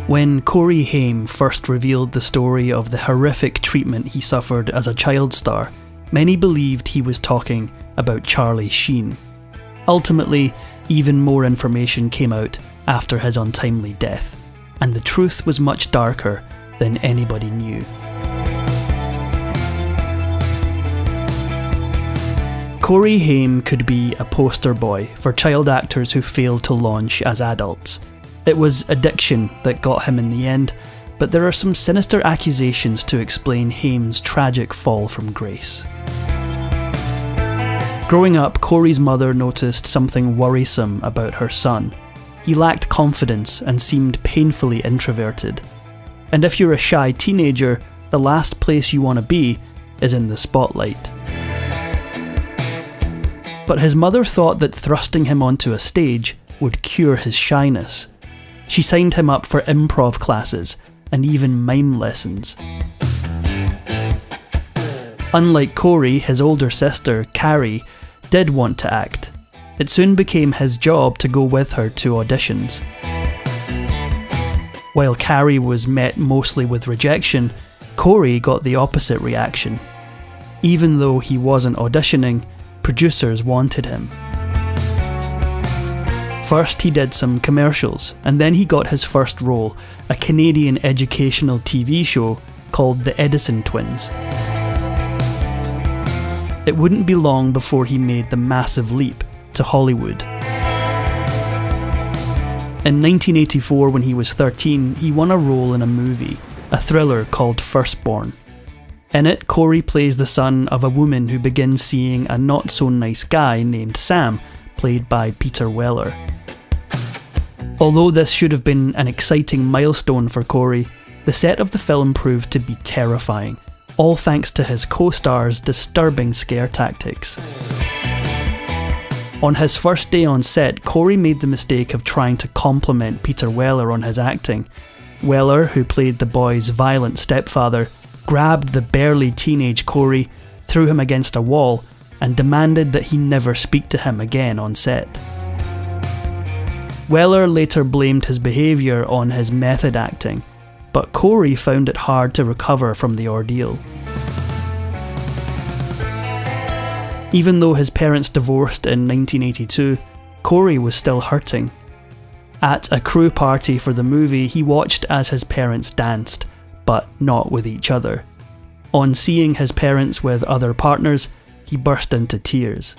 When Corey Haim first revealed the story of the horrific treatment he suffered as a child star, many believed he was talking about Charlie Sheen. Ultimately, even more information came out after his untimely death, and the truth was much darker than anybody knew. Corey Haim could be a poster boy for child actors who failed to launch as adults. It was addiction that got him in the end, but there are some sinister accusations to explain Haim's tragic fall from grace. Growing up, Corey's mother noticed something worrisome about her son. He lacked confidence and seemed painfully introverted. And if you're a shy teenager, the last place you want to be is in the spotlight. But his mother thought that thrusting him onto a stage would cure his shyness. She signed him up for improv classes and even mime lessons. Unlike Corey, his older sister, Carrie, did want to act. It soon became his job to go with her to auditions. While Carrie was met mostly with rejection, Corey got the opposite reaction. Even though he wasn't auditioning, producers wanted him. First he did some commercials, and then he got his first role, a Canadian educational TV show called The Edison Twins. It wouldn't be long before he made the massive leap to Hollywood. In 1984, when he was 13, he won a role in a movie, a thriller called Firstborn. In it, Corey plays the son of a woman who begins seeing a not-so-nice guy named Sam, played by Peter Weller. Although this should have been an exciting milestone for Corey, the set of the film proved to be terrifying, all thanks to his co-star's disturbing scare tactics. On his first day on set, Corey made the mistake of trying to compliment Peter Weller on his acting. Weller, who played the boy's violent stepfather, grabbed the barely teenage Corey, threw him against a wall, and demanded that he never speak to him again on set. Weller later blamed his behaviour on his method acting, but Corey found it hard to recover from the ordeal. Even though his parents divorced in 1982, Corey was still hurting. At a crew party for the movie, he watched as his parents danced, but not with each other. On seeing his parents with other partners, he burst into tears.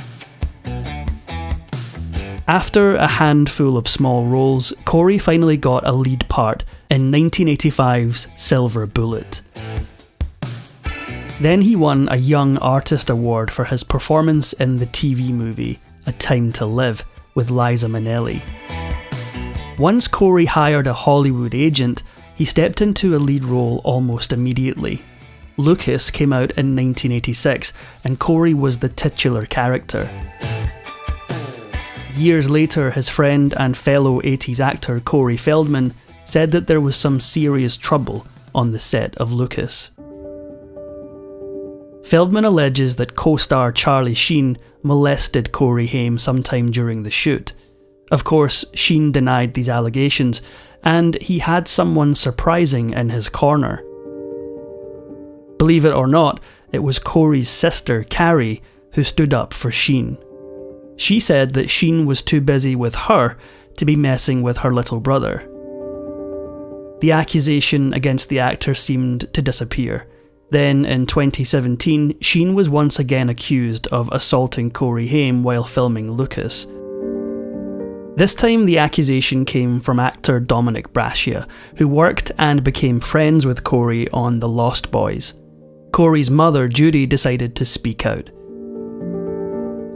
After a handful of small roles, Corey finally got a lead part in 1985's Silver Bullet. Then he won a Young Artist Award for his performance in the TV movie A Time to Live with Liza Minnelli. Once Corey hired a Hollywood agent, he stepped into a lead role almost immediately. Lucas came out in 1986, and Corey was the titular character. Years later, his friend and fellow 80s actor Corey Feldman said that there was some serious trouble on the set of Lucas. Feldman alleges that co-star Charlie Sheen molested Corey Haim sometime during the shoot. Of course, Sheen denied these allegations, and he had someone surprising in his corner. Believe it or not, it was Corey's sister, Carrie, who stood up for Sheen. She said that Sheen was too busy with her to be messing with her little brother. The accusation against the actor seemed to disappear. Then, in 2017, Sheen was once again accused of assaulting Corey Haim while filming Lucas. This time the accusation came from actor Dominic Brascia, who worked and became friends with Corey on The Lost Boys. Corey's mother, Judy, decided to speak out.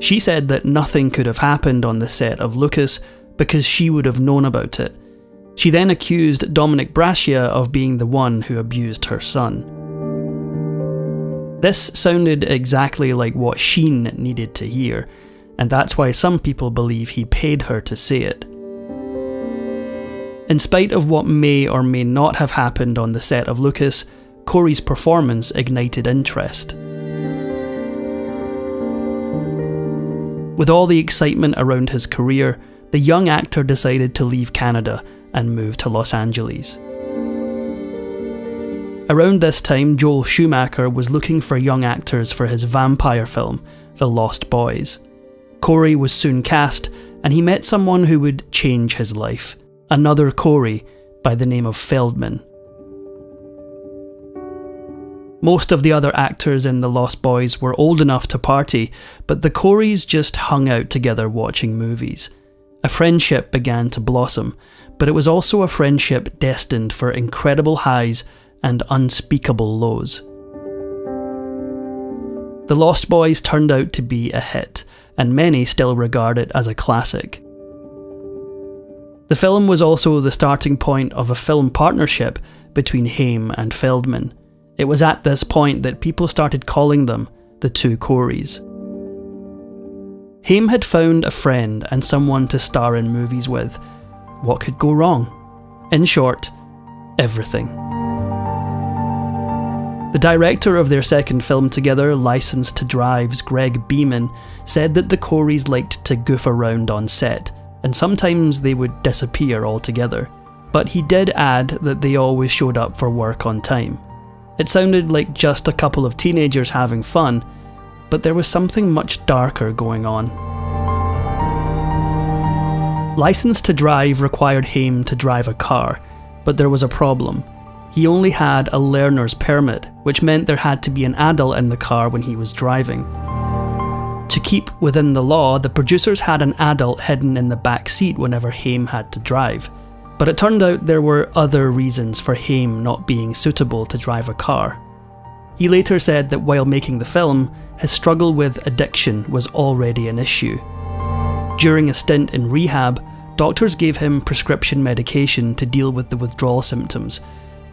She said that nothing could have happened on the set of Lucas because she would have known about it. She then accused Dominic Brascia of being the one who abused her son. This sounded exactly like what Sheen needed to hear, and that's why some people believe he paid her to say it. In spite of what may or may not have happened on the set of Lucas, Corey's performance ignited interest. With all the excitement around his career, the young actor decided to leave Canada and move to Los Angeles. Around this time, Joel Schumacher was looking for young actors for his vampire film, The Lost Boys. Corey was soon cast, and he met someone who would change his life. Another Corey by the name of Feldman. Most of the other actors in The Lost Boys were old enough to party, but the Coreys just hung out together watching movies. A friendship began to blossom, but it was also a friendship destined for incredible highs and unspeakable lows. The Lost Boys turned out to be a hit, and many still regard it as a classic. The film was also the starting point of a film partnership between Haim and Feldman. It was at this point that people started calling them the two Coreys. Haim had found a friend and someone to star in movies with. What could go wrong? In short, everything. The director of their second film together, License to Drive's Greg Beeman, said that the Coreys liked to goof around on set, and sometimes they would disappear altogether. But he did add that they always showed up for work on time. It sounded like just a couple of teenagers having fun, but there was something much darker going on. License to Drive required Haim to drive a car, but there was a problem. He only had a learner's permit, which meant there had to be an adult in the car when he was driving. To keep within the law, the producers had an adult hidden in the back seat whenever Haim had to drive. But it turned out there were other reasons for Haim not being suitable to drive a car. He later said that while making the film, his struggle with addiction was already an issue. During a stint in rehab, doctors gave him prescription medication to deal with the withdrawal symptoms.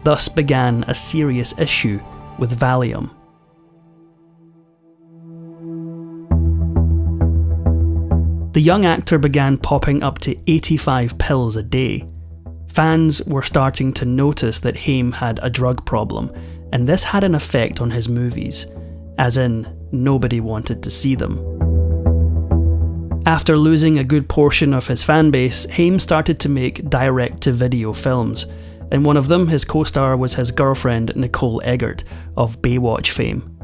Thus began a serious issue with Valium. The young actor began popping up to 85 pills a day. Fans were starting to notice that Haim had a drug problem, and this had an effect on his movies, as in, nobody wanted to see them. After losing a good portion of his fanbase, Haim started to make direct-to-video films. In one of them, his co-star was his girlfriend Nicole Eggert of Baywatch fame.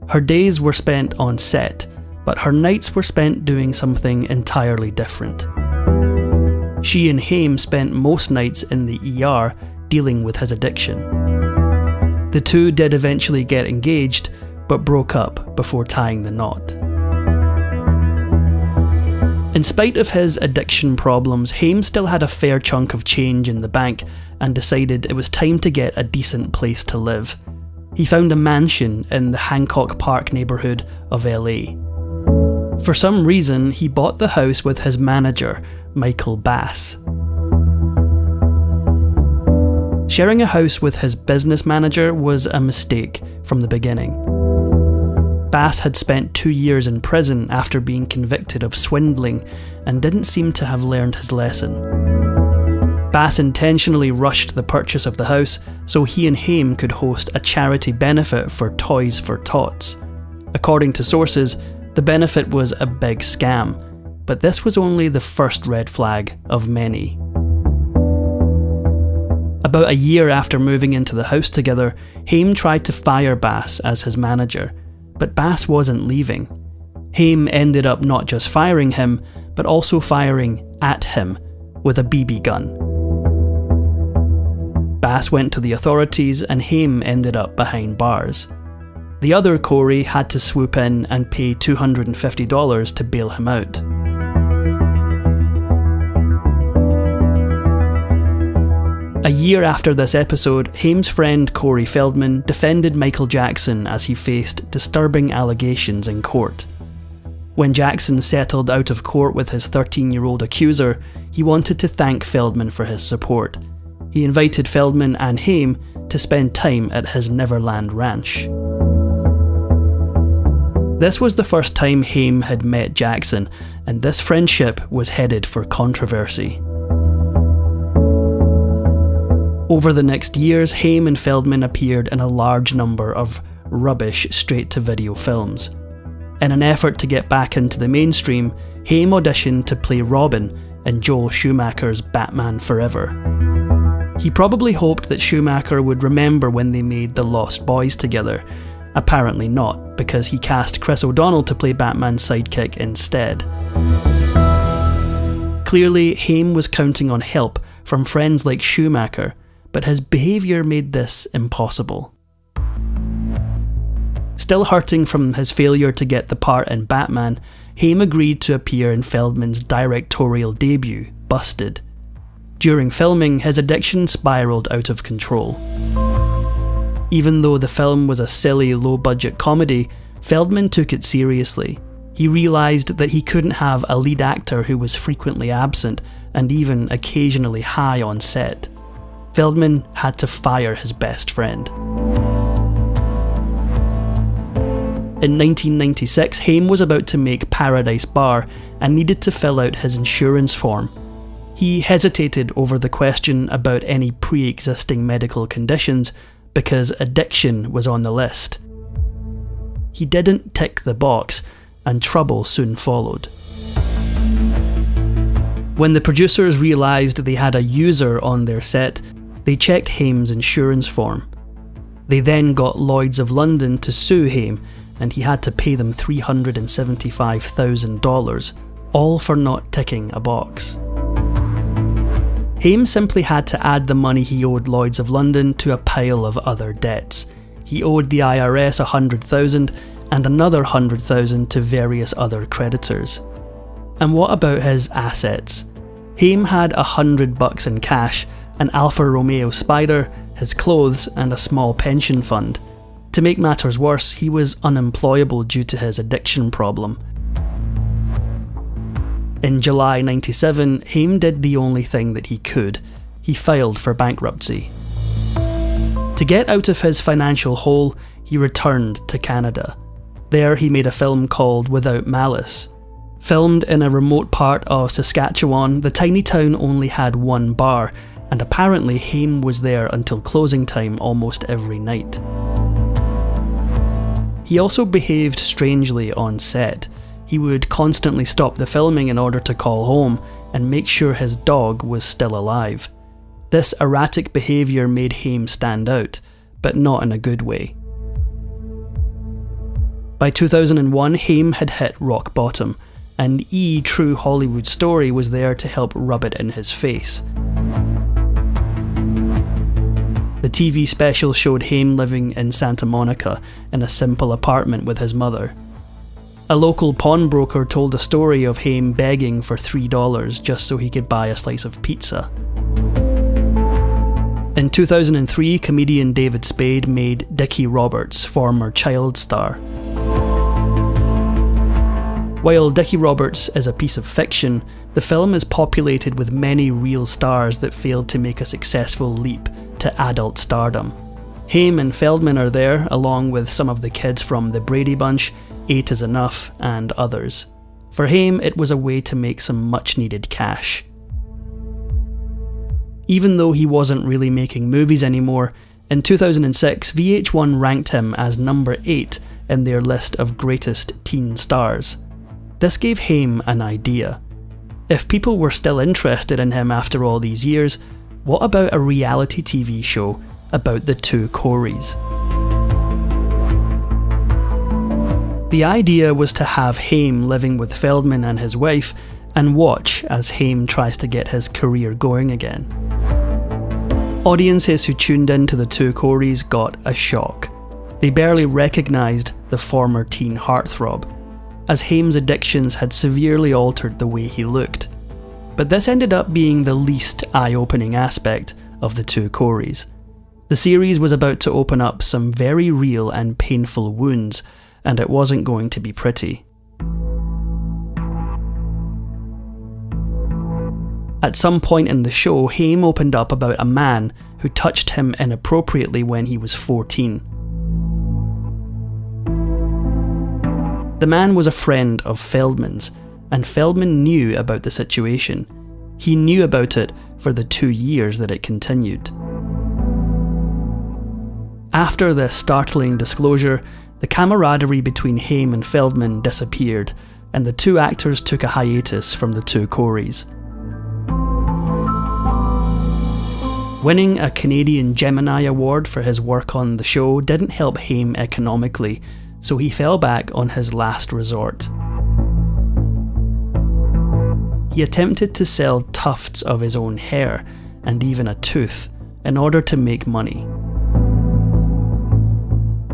Her days were spent on set, but her nights were spent doing something entirely different. She and Haim spent most nights in the ER dealing with his addiction. The two did eventually get engaged, but broke up before tying the knot. In spite of his addiction problems, Haim still had a fair chunk of change in the bank and decided it was time to get a decent place to live. He found a mansion in the Hancock Park neighbourhood of LA. For some reason, he bought the house with his manager, Michael Bass. Sharing a house with his business manager was a mistake from the beginning. Bass had spent 2 years in prison after being convicted of swindling and didn't seem to have learned his lesson. Bass intentionally rushed the purchase of the house so he and Haim could host a charity benefit for Toys for Tots. According to sources, the benefit was a big scam, but this was only the first red flag of many. About a year after moving into the house together, Haim tried to fire Bass as his manager, but Bass wasn't leaving. Haim ended up not just firing him, but also firing at him with a BB gun. Bass went to the authorities and Haim ended up behind bars. The other Corey had to swoop in and pay $250 to bail him out. A year after this episode, Haim's friend Corey Feldman defended Michael Jackson as he faced disturbing allegations in court. When Jackson settled out of court with his 13-year-old accuser, he wanted to thank Feldman for his support. He invited Feldman and Haim to spend time at his Neverland Ranch. This was the first time Haim had met Jackson, and this friendship was headed for controversy. Over the next years, Haim and Feldman appeared in a large number of rubbish straight-to-video films. In an effort to get back into the mainstream, Haim auditioned to play Robin in Joel Schumacher's Batman Forever. He probably hoped that Schumacher would remember when they made The Lost Boys together. Apparently not, because he cast Chris O'Donnell to play Batman's sidekick instead. Clearly, Haim was counting on help from friends like Schumacher, but his behaviour made this impossible. Still hurting from his failure to get the part in Batman, Haim agreed to appear in Feldman's directorial debut, Busted. During filming, his addiction spiralled out of control. Even though the film was a silly, low-budget comedy, Feldman took it seriously. He realised that he couldn't have a lead actor who was frequently absent and even occasionally high on set. Feldman had to fire his best friend. In 1996, Haim was about to make Paradise Bar and needed to fill out his insurance form. He hesitated over the question about any pre-existing medical conditions because addiction was on the list. He didn't tick the box, and trouble soon followed. When the producers realised they had a user on their set, they checked Haim's insurance form. They then got Lloyd's of London to sue Haim, and he had to pay them $375,000, all for not ticking a box. Haim simply had to add the money he owed Lloyd's of London to a pile of other debts. He owed the IRS $100,000 and another $100,000 to various other creditors. And what about his assets? Haim had $100 in cash, an Alfa Romeo Spider, his clothes, and a small pension fund. To make matters worse, he was unemployable due to his addiction problem. In July '97, Haim did the only thing that he could. He filed for bankruptcy. To get out of his financial hole, he returned to Canada. There he made a film called Without Malice. Filmed in a remote part of Saskatchewan, the tiny town only had one bar, and apparently Haim was there until closing time almost every night. He also behaved strangely on set. He would constantly stop the filming in order to call home and make sure his dog was still alive. This erratic behaviour made Haim stand out, but not in a good way. By 2001, Haim had hit rock bottom, and True Hollywood Story was there to help rub it in his face. The TV special showed Haim living in Santa Monica in a simple apartment with his mother. A local pawnbroker told a story of Haim begging for $3 just so he could buy a slice of pizza. In 2003, comedian David Spade made Dickie Roberts, former child star. While Dickie Roberts is a piece of fiction, the film is populated with many real stars that failed to make a successful leap to adult stardom. Haim and Feldman are there, along with some of the kids from The Brady Bunch, 8 is Enough, and others. For Haim, it was a way to make some much-needed cash. Even though he wasn't really making movies anymore, in 2006 VH1 ranked him as number 8 in their list of greatest teen stars. This gave Haim an idea. If people were still interested in him after all these years, what about a reality TV show about the two Coreys? The idea was to have Haim living with Feldman and his wife and watch as Haim tries to get his career going again. Audiences who tuned in to the two Coreys got a shock. They barely recognised the former teen heartthrob, as Haim's addictions had severely altered the way he looked. But this ended up being the least eye-opening aspect of the two Coreys. The series was about to open up some very real and painful wounds, and it wasn't going to be pretty. At some point in the show, Haim opened up about a man who touched him inappropriately when he was 14. The man was a friend of Feldman's, and Feldman knew about the situation. He knew about it for the 2 years that it continued. After this startling disclosure, the camaraderie between Haim and Feldman disappeared, and the two actors took a hiatus from the two Coreys. Winning a Canadian Gemini Award for his work on the show didn't help Haim economically, so he fell back on his last resort. He attempted to sell tufts of his own hair, and even a tooth, in order to make money.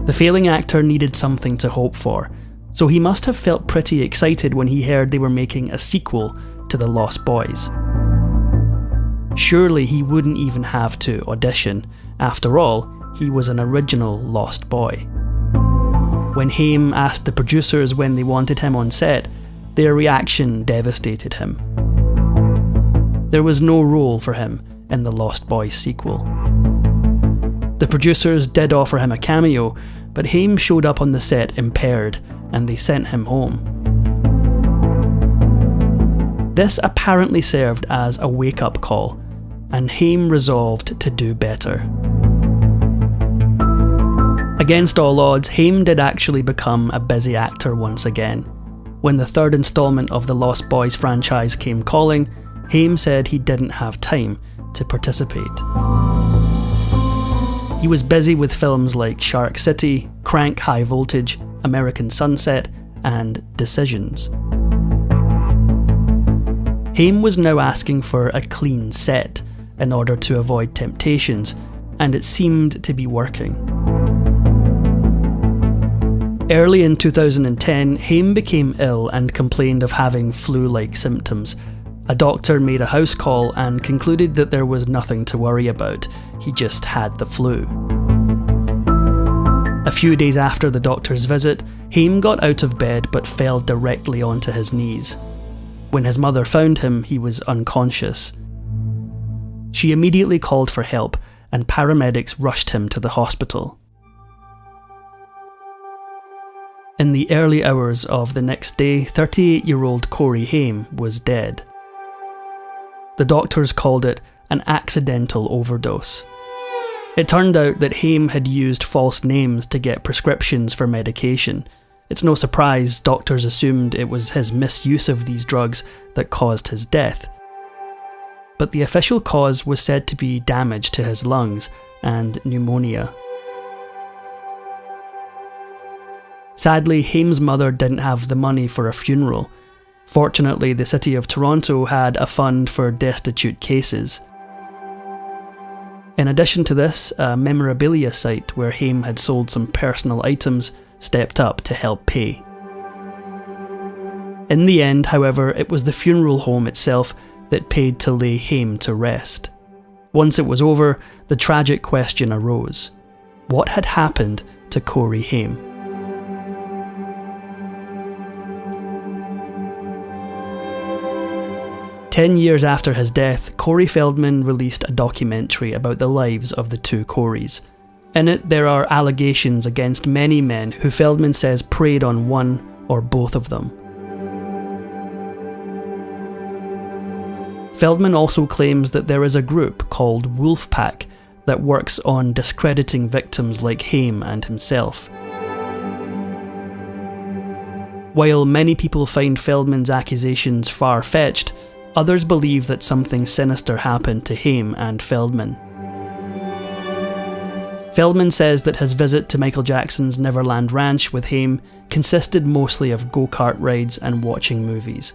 The failing actor needed something to hope for, so he must have felt pretty excited when he heard they were making a sequel to The Lost Boys. Surely he wouldn't even have to audition. After all, he was an original Lost Boy. When Haim asked the producers when they wanted him on set, their reaction devastated him. There was no role for him in the Lost Boys sequel. The producers did offer him a cameo, but Haim showed up on the set impaired, and they sent him home. This apparently served as a wake-up call, and Haim resolved to do better. Against all odds, Haim did actually become a busy actor once again. When the third installment of the Lost Boys franchise came calling, Haim said he didn't have time to participate. He was busy with films like Shark City, Crank High Voltage, American Sunset, and Decisions. Haim was now asking for a clean set in order to avoid temptations, and it seemed to be working. Early in 2010, Haim became ill and complained of having flu-like symptoms. A doctor made a house call and concluded that there was nothing to worry about, he just had the flu. A few days after the doctor's visit, Haim got out of bed but fell directly onto his knees. When his mother found him, he was unconscious. She immediately called for help, and paramedics rushed him to the hospital. In the early hours of the next day, 38-year-old Corey Haim was dead. The doctors called it an accidental overdose. It turned out that Haim had used false names to get prescriptions for medication. It's no surprise doctors assumed it was his misuse of these drugs that caused his death. But the official cause was said to be damage to his lungs and pneumonia. Sadly, Haim's mother didn't have the money for a funeral. Fortunately, the city of Toronto had a fund for destitute cases. In addition to this, a memorabilia site where Haim had sold some personal items stepped up to help pay. In the end, however, it was the funeral home itself that paid to lay Haim to rest. Once it was over, the tragic question arose: what had happened to Corey Haim? Ten years after his death, Corey Feldman released a documentary about the lives of the two Coreys. In it, there are allegations against many men who Feldman says preyed on one or both of them. Feldman also claims that there is a group called Wolfpack that works on discrediting victims like Haim and himself. While many people find Feldman's accusations far-fetched, others believe that something sinister happened to Haim and Feldman. Feldman says that his visit to Michael Jackson's Neverland Ranch with Haim consisted mostly of go-kart rides and watching movies.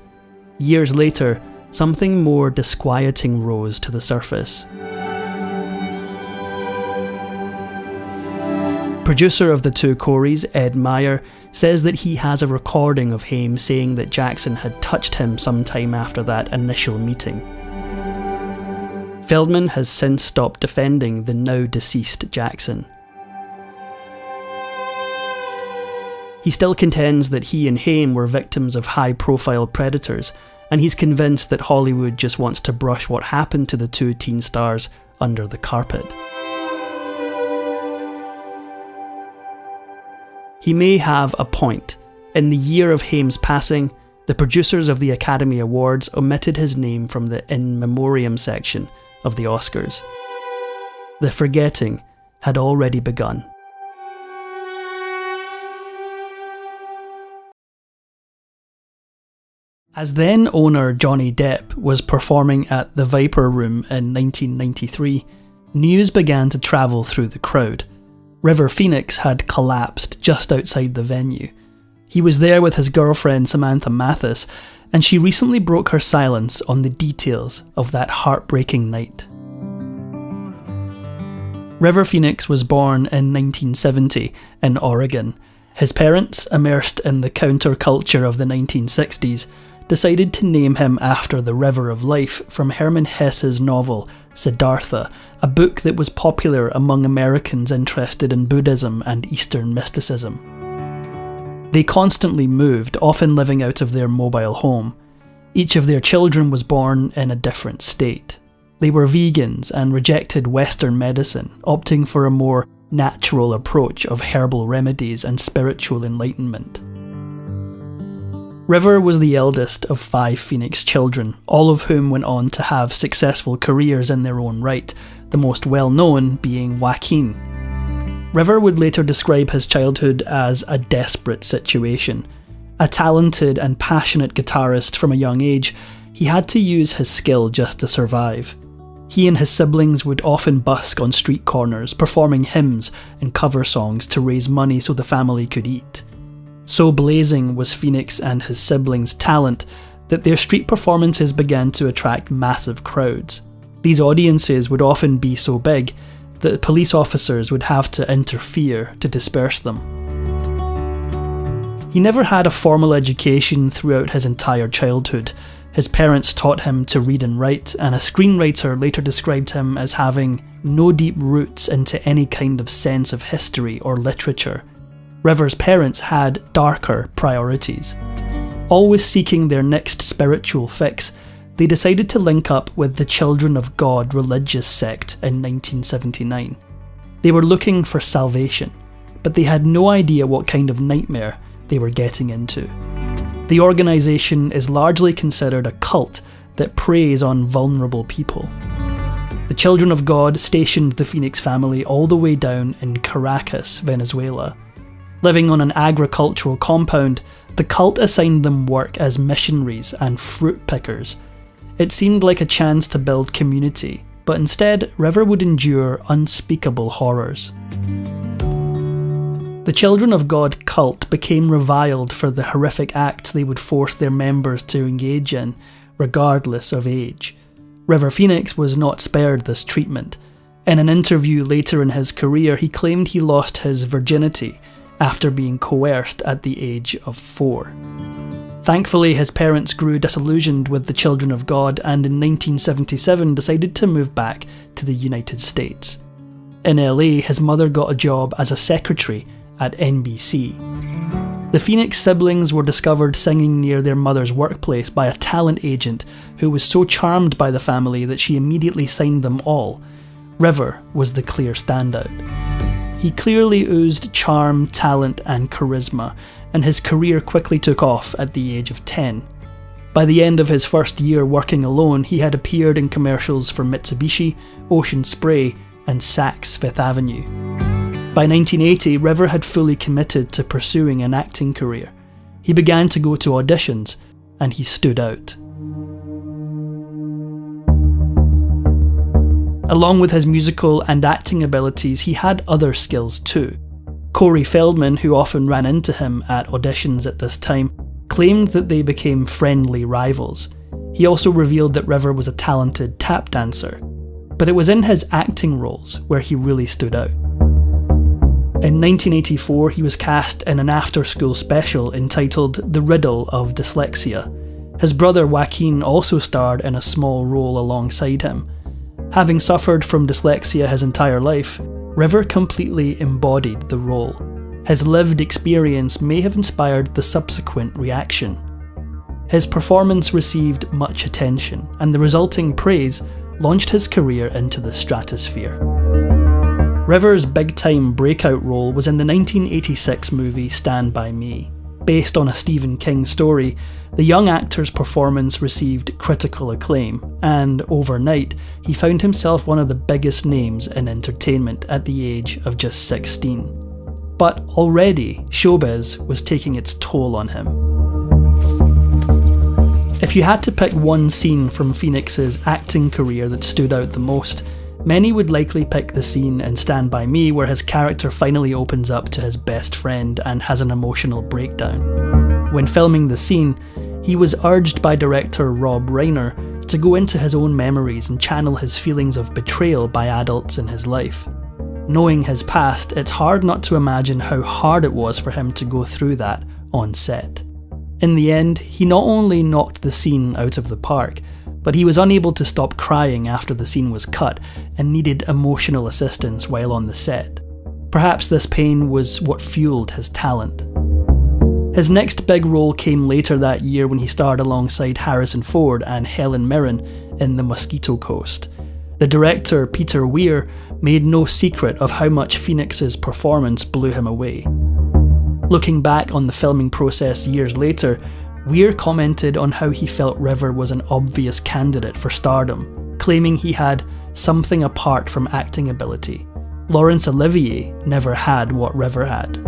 Years later, something more disquieting rose to the surface. Producer of the two Coreys, Ed Meyer, says that he has a recording of Haim saying that Jackson had touched him sometime after that initial meeting. Feldman has since stopped defending the now deceased Jackson. He still contends that he and Haim were victims of high-profile predators, and he's convinced that Hollywood just wants to brush what happened to the two teen stars under the carpet. He may have a point. In the year of Haim's passing, the producers of the Academy Awards omitted his name from the in memoriam section of the Oscars. The forgetting had already begun. As then owner Johnny Depp was performing at the Viper Room in 1993, news began to travel through the crowd. River Phoenix had collapsed just outside the venue. He was there with his girlfriend Samantha Mathis, and she recently broke her silence on the details of that heartbreaking night. River Phoenix was born in 1970 in Oregon. His parents, immersed in the counterculture of the 1960s, decided to name him after the River of Life from Hermann Hesse's novel Siddhartha, a book that was popular among Americans interested in Buddhism and Eastern mysticism. They constantly moved, often living out of their mobile home. Each of their children was born in a different state. They were vegans and rejected Western medicine, opting for a more natural approach of herbal remedies and spiritual enlightenment. River was the eldest of 5 Phoenix children, all of whom went on to have successful careers in their own right, the most well-known being Joaquin. River would later describe his childhood as a desperate situation. A talented and passionate guitarist from a young age, he had to use his skill just to survive. He and his siblings would often busk on street corners, performing hymns and cover songs to raise money so the family could eat. So blazing was Phoenix and his siblings' talent that their street performances began to attract massive crowds. These audiences would often be so big that police officers would have to interfere to disperse them. He never had a formal education throughout his entire childhood. His parents taught him to read and write, and a screenwriter later described him as having no deep roots into any kind of sense of history or literature. River's parents had darker priorities. Always seeking their next spiritual fix, they decided to link up with the Children of God religious sect in 1979. They were looking for salvation, but they had no idea what kind of nightmare they were getting into. The organisation is largely considered a cult that preys on vulnerable people. The Children of God stationed the Phoenix family all the way down in Caracas, Venezuela. Living on an agricultural compound, the cult assigned them work as missionaries and fruit pickers. It seemed like a chance to build community, but instead, River would endure unspeakable horrors. The Children of God cult became reviled for the horrific acts they would force their members to engage in, regardless of age. River Phoenix was not spared this treatment. In an interview later in his career, he claimed he lost his virginity after being coerced at the age of 4. Thankfully, his parents grew disillusioned with the Children of God and in 1977 decided to move back to the United States. In LA, his mother got a job as a secretary at NBC. The Phoenix siblings were discovered singing near their mother's workplace by a talent agent who was so charmed by the family that she immediately signed them all. River was the clear standout. He clearly oozed charm, talent, and charisma, and his career quickly took off at the age of 10. By the end of his first year working alone, he had appeared in commercials for Mitsubishi, Ocean Spray, and Saks Fifth Avenue. By 1980, River had fully committed to pursuing an acting career. He began to go to auditions, and he stood out. Along with his musical and acting abilities, he had other skills too. Corey Feldman, who often ran into him at auditions at this time, claimed that they became friendly rivals. He also revealed that River was a talented tap dancer, but it was in his acting roles where he really stood out. In 1984, he was cast in an after-school special entitled The Riddle of Dyslexia. His brother Joaquin also starred in a small role alongside him. Having suffered from dyslexia his entire life, River completely embodied the role. His lived experience may have inspired the subsequent reaction. His performance received much attention, and the resulting praise launched his career into the stratosphere. River's big-time breakout role was in the 1986 movie Stand By Me. Based on a Stephen King story, the young actor's performance received critical acclaim, and overnight, he found himself one of the biggest names in entertainment at the age of just 16. But already, showbiz was taking its toll on him. If you had to pick one scene from Phoenix's acting career that stood out the most, Many would likely pick the scene in Stand By Me where his character finally opens up to his best friend and has an emotional breakdown. When filming the scene, he was urged by director Rob Reiner to go into his own memories and channel his feelings of betrayal by adults in his life. Knowing his past, it's hard not to imagine how hard it was for him to go through that on set. In the end, he not only knocked the scene out of the park, but he was unable to stop crying after the scene was cut and needed emotional assistance while on the set. Perhaps this pain was what fueled his talent. His next big role came later that year when he starred alongside Harrison Ford and Helen Mirren in The Mosquito Coast. The director, Peter Weir, made no secret of how much Phoenix's performance blew him away. Looking back on the filming process years later, Weir commented on how he felt River was an obvious candidate for stardom, claiming he had something apart from acting ability. Laurence Olivier never had what River had.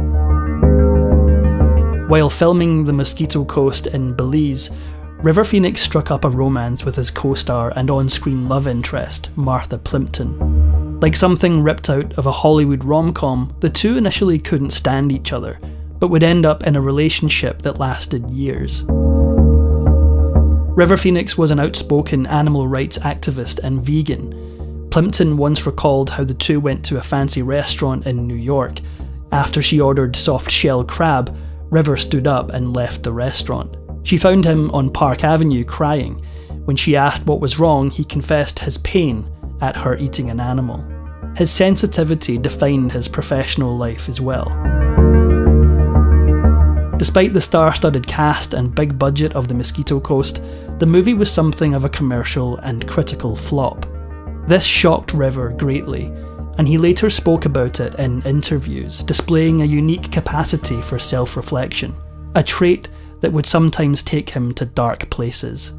While filming The Mosquito Coast in Belize, River Phoenix struck up a romance with his co-star and on-screen love interest, Martha Plimpton. Like something ripped out of a Hollywood rom-com, the two initially couldn't stand each other, but would end up in a relationship that lasted years. River Phoenix was an outspoken animal rights activist and vegan. Plimpton once recalled how the two went to a fancy restaurant in New York. After she ordered soft-shell crab, River stood up and left the restaurant. She found him on Park Avenue crying. When she asked what was wrong, he confessed his pain at her eating an animal. His sensitivity defined his professional life as well. Despite the star-studded cast and big budget of The Mosquito Coast, the movie was something of a commercial and critical flop. This shocked River greatly, and he later spoke about it in interviews, displaying a unique capacity for self-reflection, a trait that would sometimes take him to dark places.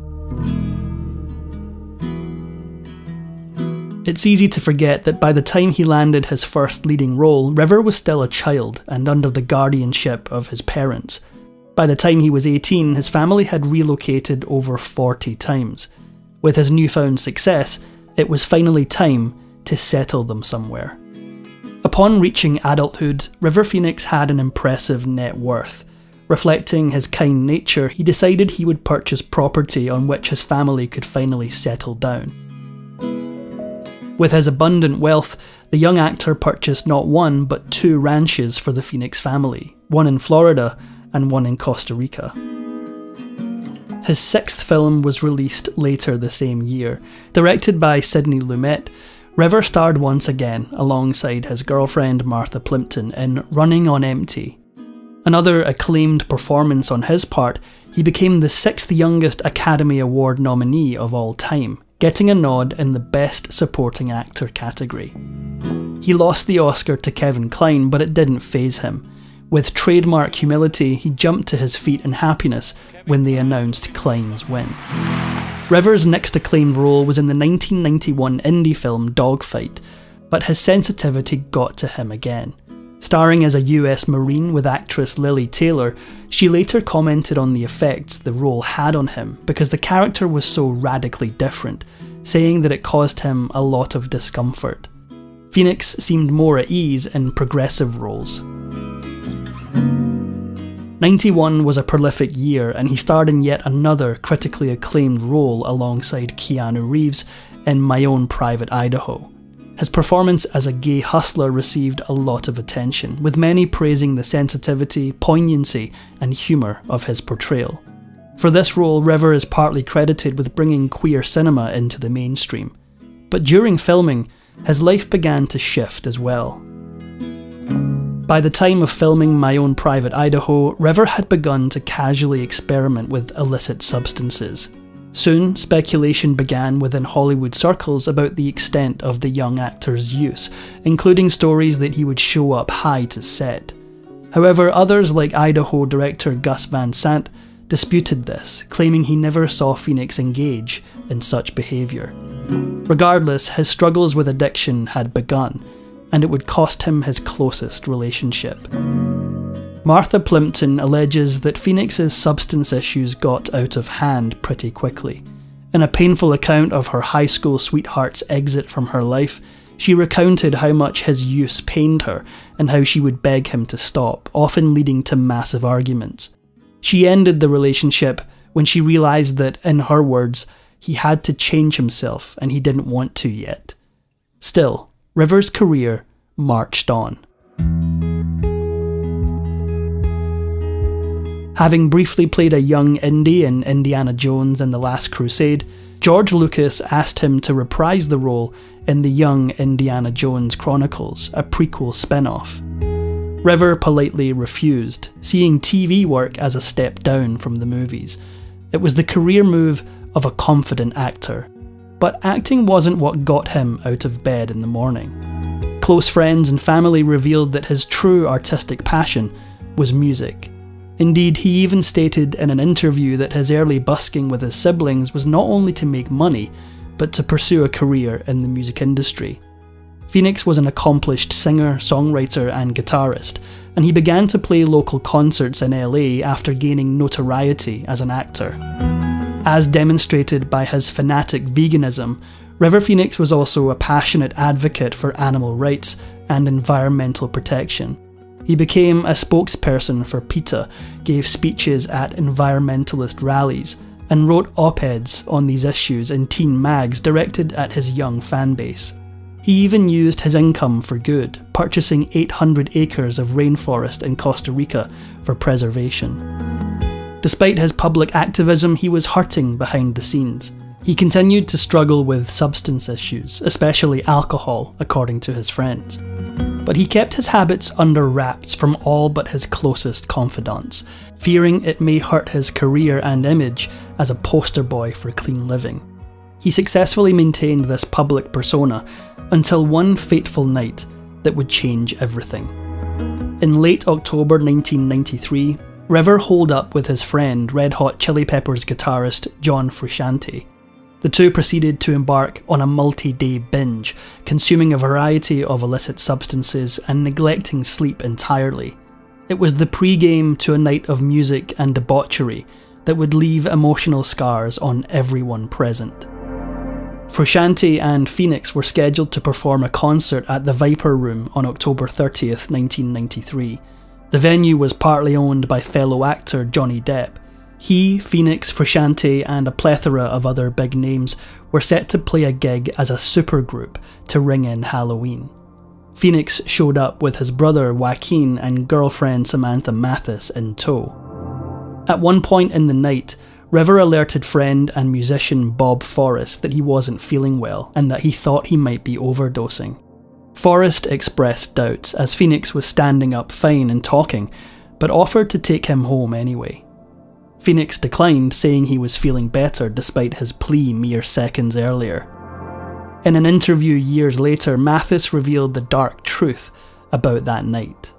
It's easy to forget that by the time he landed his first leading role, River was still a child and under the guardianship of his parents. By the time he was 18, his family had relocated over 40 times. With his newfound success, it was finally time to settle them somewhere. Upon reaching adulthood, River Phoenix had an impressive net worth. Reflecting his kind nature, he decided he would purchase property on which his family could finally settle down. With his abundant wealth, the young actor purchased not one but 2 ranches for the Phoenix family, one in Florida and one in Costa Rica. His 6th film was released later the same year. Directed by Sidney Lumet, River starred once again alongside his girlfriend Martha Plimpton in Running on Empty. Another acclaimed performance on his part, he became the 6th youngest Academy Award nominee of all time, getting a nod in the Best Supporting Actor category. He lost the Oscar to Kevin Kline, but it didn't faze him. With trademark humility, he jumped to his feet in happiness when they announced Kline's win. River's next acclaimed role was in the 1991 indie film Dogfight, but his sensitivity got to him again. Starring as a US Marine with actress Lily Taylor, she later commented on the effects the role had on him because the character was so radically different, saying that it caused him a lot of discomfort. Phoenix seemed more at ease in progressive roles. 91 was a prolific year, and he starred in yet another critically acclaimed role alongside Keanu Reeves in My Own Private Idaho. His performance as a gay hustler received a lot of attention, with many praising the sensitivity, poignancy, and humour of his portrayal. For this role, River is partly credited with bringing queer cinema into the mainstream. But during filming, his life began to shift as well. By the time of filming My Own Private Idaho, River had begun to casually experiment with illicit substances. Soon, speculation began within Hollywood circles about the extent of the young actor's use, including stories that he would show up high to set. However, others like Idaho director Gus Van Sant disputed this, claiming he never saw Phoenix engage in such behaviour. Regardless, his struggles with addiction had begun, and it would cost him his closest relationship. Martha Plimpton alleges that Phoenix's substance issues got out of hand pretty quickly. In a painful account of her high school sweetheart's exit from her life, she recounted how much his use pained her and how she would beg him to stop, often leading to massive arguments. She ended the relationship when she realised that, in her words, he had to change himself and he didn't want to yet. Still, River's career marched on. Having briefly played a young Indy in Indiana Jones and the Last Crusade, George Lucas asked him to reprise the role in the Young Indiana Jones Chronicles, a prequel spin-off. River politely refused, seeing TV work as a step down from the movies. It was the career move of a confident actor. But acting wasn't what got him out of bed in the morning. Close friends and family revealed that his true artistic passion was music. Indeed, he even stated in an interview that his early busking with his siblings was not only to make money, but to pursue a career in the music industry. Phoenix was an accomplished singer, songwriter and guitarist, and he began to play local concerts in LA after gaining notoriety as an actor. As demonstrated by his fanatic veganism, River Phoenix was also a passionate advocate for animal rights and environmental protection. He became a spokesperson for PETA, gave speeches at environmentalist rallies, and wrote op-eds on these issues in teen mags directed at his young fan base. He even used his income for good, purchasing 800 acres of rainforest in Costa Rica for preservation. Despite his public activism, he was hurting behind the scenes. He continued to struggle with substance issues, especially alcohol, according to his friends. But he kept his habits under wraps from all but his closest confidants, fearing it may hurt his career and image as a poster boy for clean living. He successfully maintained this public persona until one fateful night that would change everything. In late October 1993, River holed up with his friend Red Hot Chili Peppers guitarist John Frusciante. The two proceeded to embark on a multi-day binge, consuming a variety of illicit substances and neglecting sleep entirely. It was the pre-game to a night of music and debauchery that would leave emotional scars on everyone present. Frusciante and Phoenix were scheduled to perform a concert at the Viper Room on October 30th, 1993. The venue was partly owned by fellow actor Johnny Depp. He, Phoenix, Frusciante and a plethora of other big names were set to play a gig as a supergroup to ring in Halloween. Phoenix showed up with his brother Joaquin and girlfriend Samantha Mathis in tow. At one point in the night, River alerted friend and musician Bob Forrest that he wasn't feeling well and that he thought he might be overdosing. Forrest expressed doubts as Phoenix was standing up fine and talking, but offered to take him home anyway. Phoenix declined, saying he was feeling better despite his plea mere seconds earlier. In an interview years later, Mathis revealed the dark truth about that night.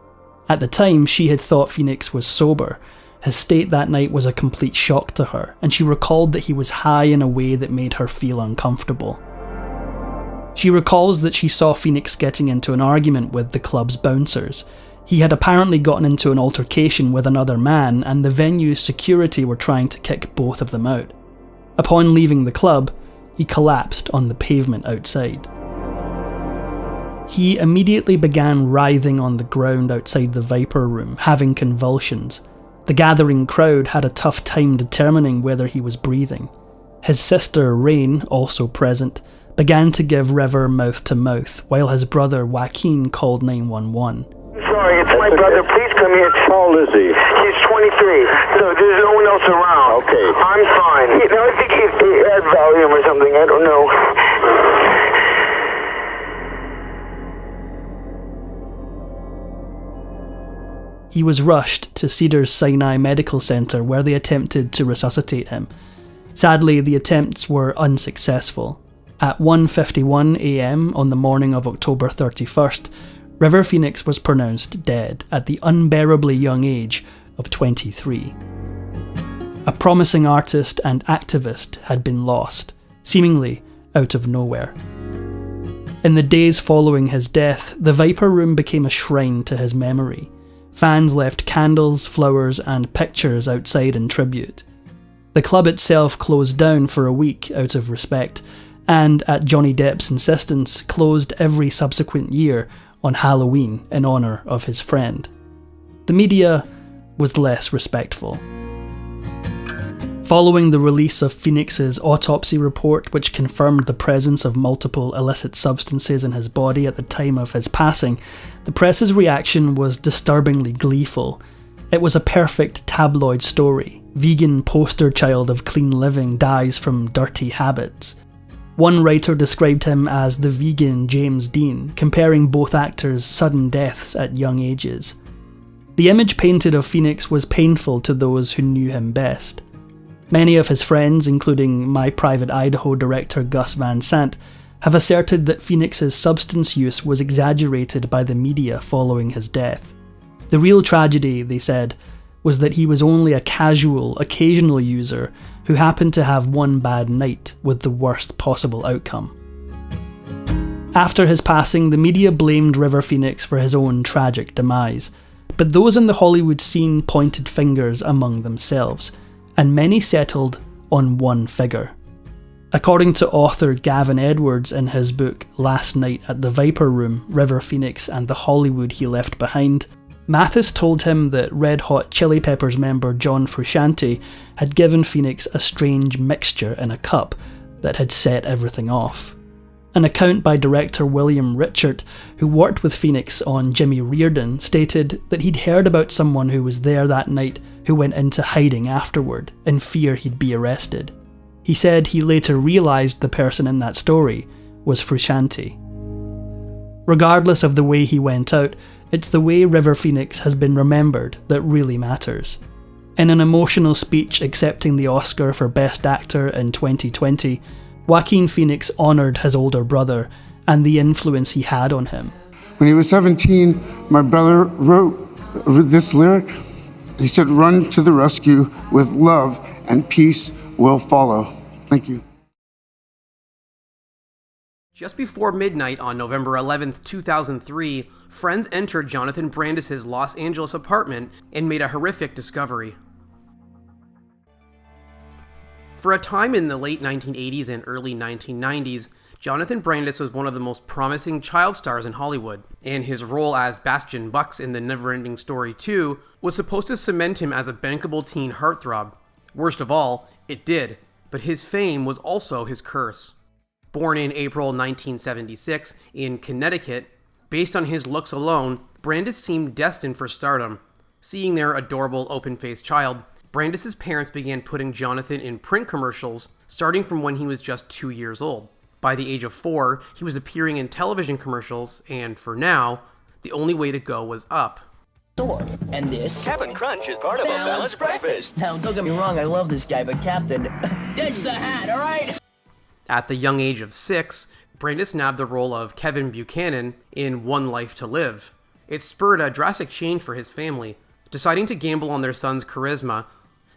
At the time, she had thought Phoenix was sober. His state that night was a complete shock to her, and she recalled that he was high in a way that made her feel uncomfortable. She recalls that she saw Phoenix getting into an argument with the club's bouncers. He had apparently gotten into an altercation with another man, and the venue's security were trying to kick both of them out. Upon leaving the club, he collapsed on the pavement outside. He immediately began writhing on the ground outside the Viper Room, having convulsions. The gathering crowd had a tough time determining whether he was breathing. His sister, Rain, also present, began to give River mouth-to-mouth, while his brother Joaquin called 911. Sorry, it's my brother. Please come here. How old is he? He's 23, so there's no one else around. Okay. I'm fine. I think he had Valium or something. I don't know. He was rushed to Cedars-Sinai Medical Center where they attempted to resuscitate him. Sadly, the attempts were unsuccessful. At 1:51 a.m. on the morning of October 31st, River Phoenix was pronounced dead at the unbearably young age of 23. A promising artist and activist had been lost, seemingly out of nowhere. In the days following his death, the Viper Room became a shrine to his memory. Fans left candles, flowers and pictures outside in tribute. The club itself closed down for a week out of respect, and at Johnny Depp's insistence, closed every subsequent year on Halloween in honour of his friend. The media was less respectful. Following the release of Phoenix's autopsy report, which confirmed the presence of multiple illicit substances in his body at the time of his passing, the press's reaction was disturbingly gleeful. It was a perfect tabloid story. Vegan poster child of clean living dies from dirty habits. One writer described him as the vegan James Dean, comparing both actors' sudden deaths at young ages. The image painted of Phoenix was painful to those who knew him best. Many of his friends, including My Private Idaho director Gus Van Sant, have asserted that Phoenix's substance use was exaggerated by the media following his death. The real tragedy, they said, was that he was only a casual, occasional user who happened to have one bad night with the worst possible outcome. After his passing, the media blamed River Phoenix for his own tragic demise, but those in the Hollywood scene pointed fingers among themselves, and many settled on one figure. According to author Gavin Edwards in his book Last Night at the Viper Room, River Phoenix and the Hollywood He Left Behind, Mathis told him that Red Hot Chili Peppers member John Frusciante had given Phoenix a strange mixture in a cup that had set everything off. An account by director William Richard, who worked with Phoenix on Jimmy Reardon, stated that he'd heard about someone who was there that night who went into hiding afterward, in fear he'd be arrested. He said he later realised the person in that story was Frusciante. Regardless of the way he went out, it's the way River Phoenix has been remembered that really matters. In an emotional speech accepting the Oscar for Best Actor in 2020, Joaquin Phoenix honoured his older brother and the influence he had on him. When he was 17, my brother wrote this lyric. He said, "Run to the rescue with love and peace will follow." Thank you. Just before midnight on November 11th, 2003, friends entered Jonathan Brandis' Los Angeles apartment and made a horrific discovery. For a time in the late 1980s and early 1990s, Jonathan Brandis was one of the most promising child stars in Hollywood, and his role as Bastian Bucks in The Neverending Story 2 was supposed to cement him as a bankable teen heartthrob. Worst of all, it did, but his fame was also his curse. Born in April 1976 in Connecticut, based on his looks alone, Brandis seemed destined for stardom. Seeing their adorable open-faced child, Brandis' parents began putting Jonathan in print commercials starting from when he was just 2 years old. By the age of 4, he was appearing in television commercials, and for now, the only way to go was up. And this Captain Crunch is part of a balanced breakfast. Now, don't get me wrong, I love this guy, but Captain, ditch the hat, all right? At the young age of 6, Brandis nabbed the role of Kevin Buchanan in One Life to Live. It spurred a drastic change for his family. Deciding to gamble on their son's charisma,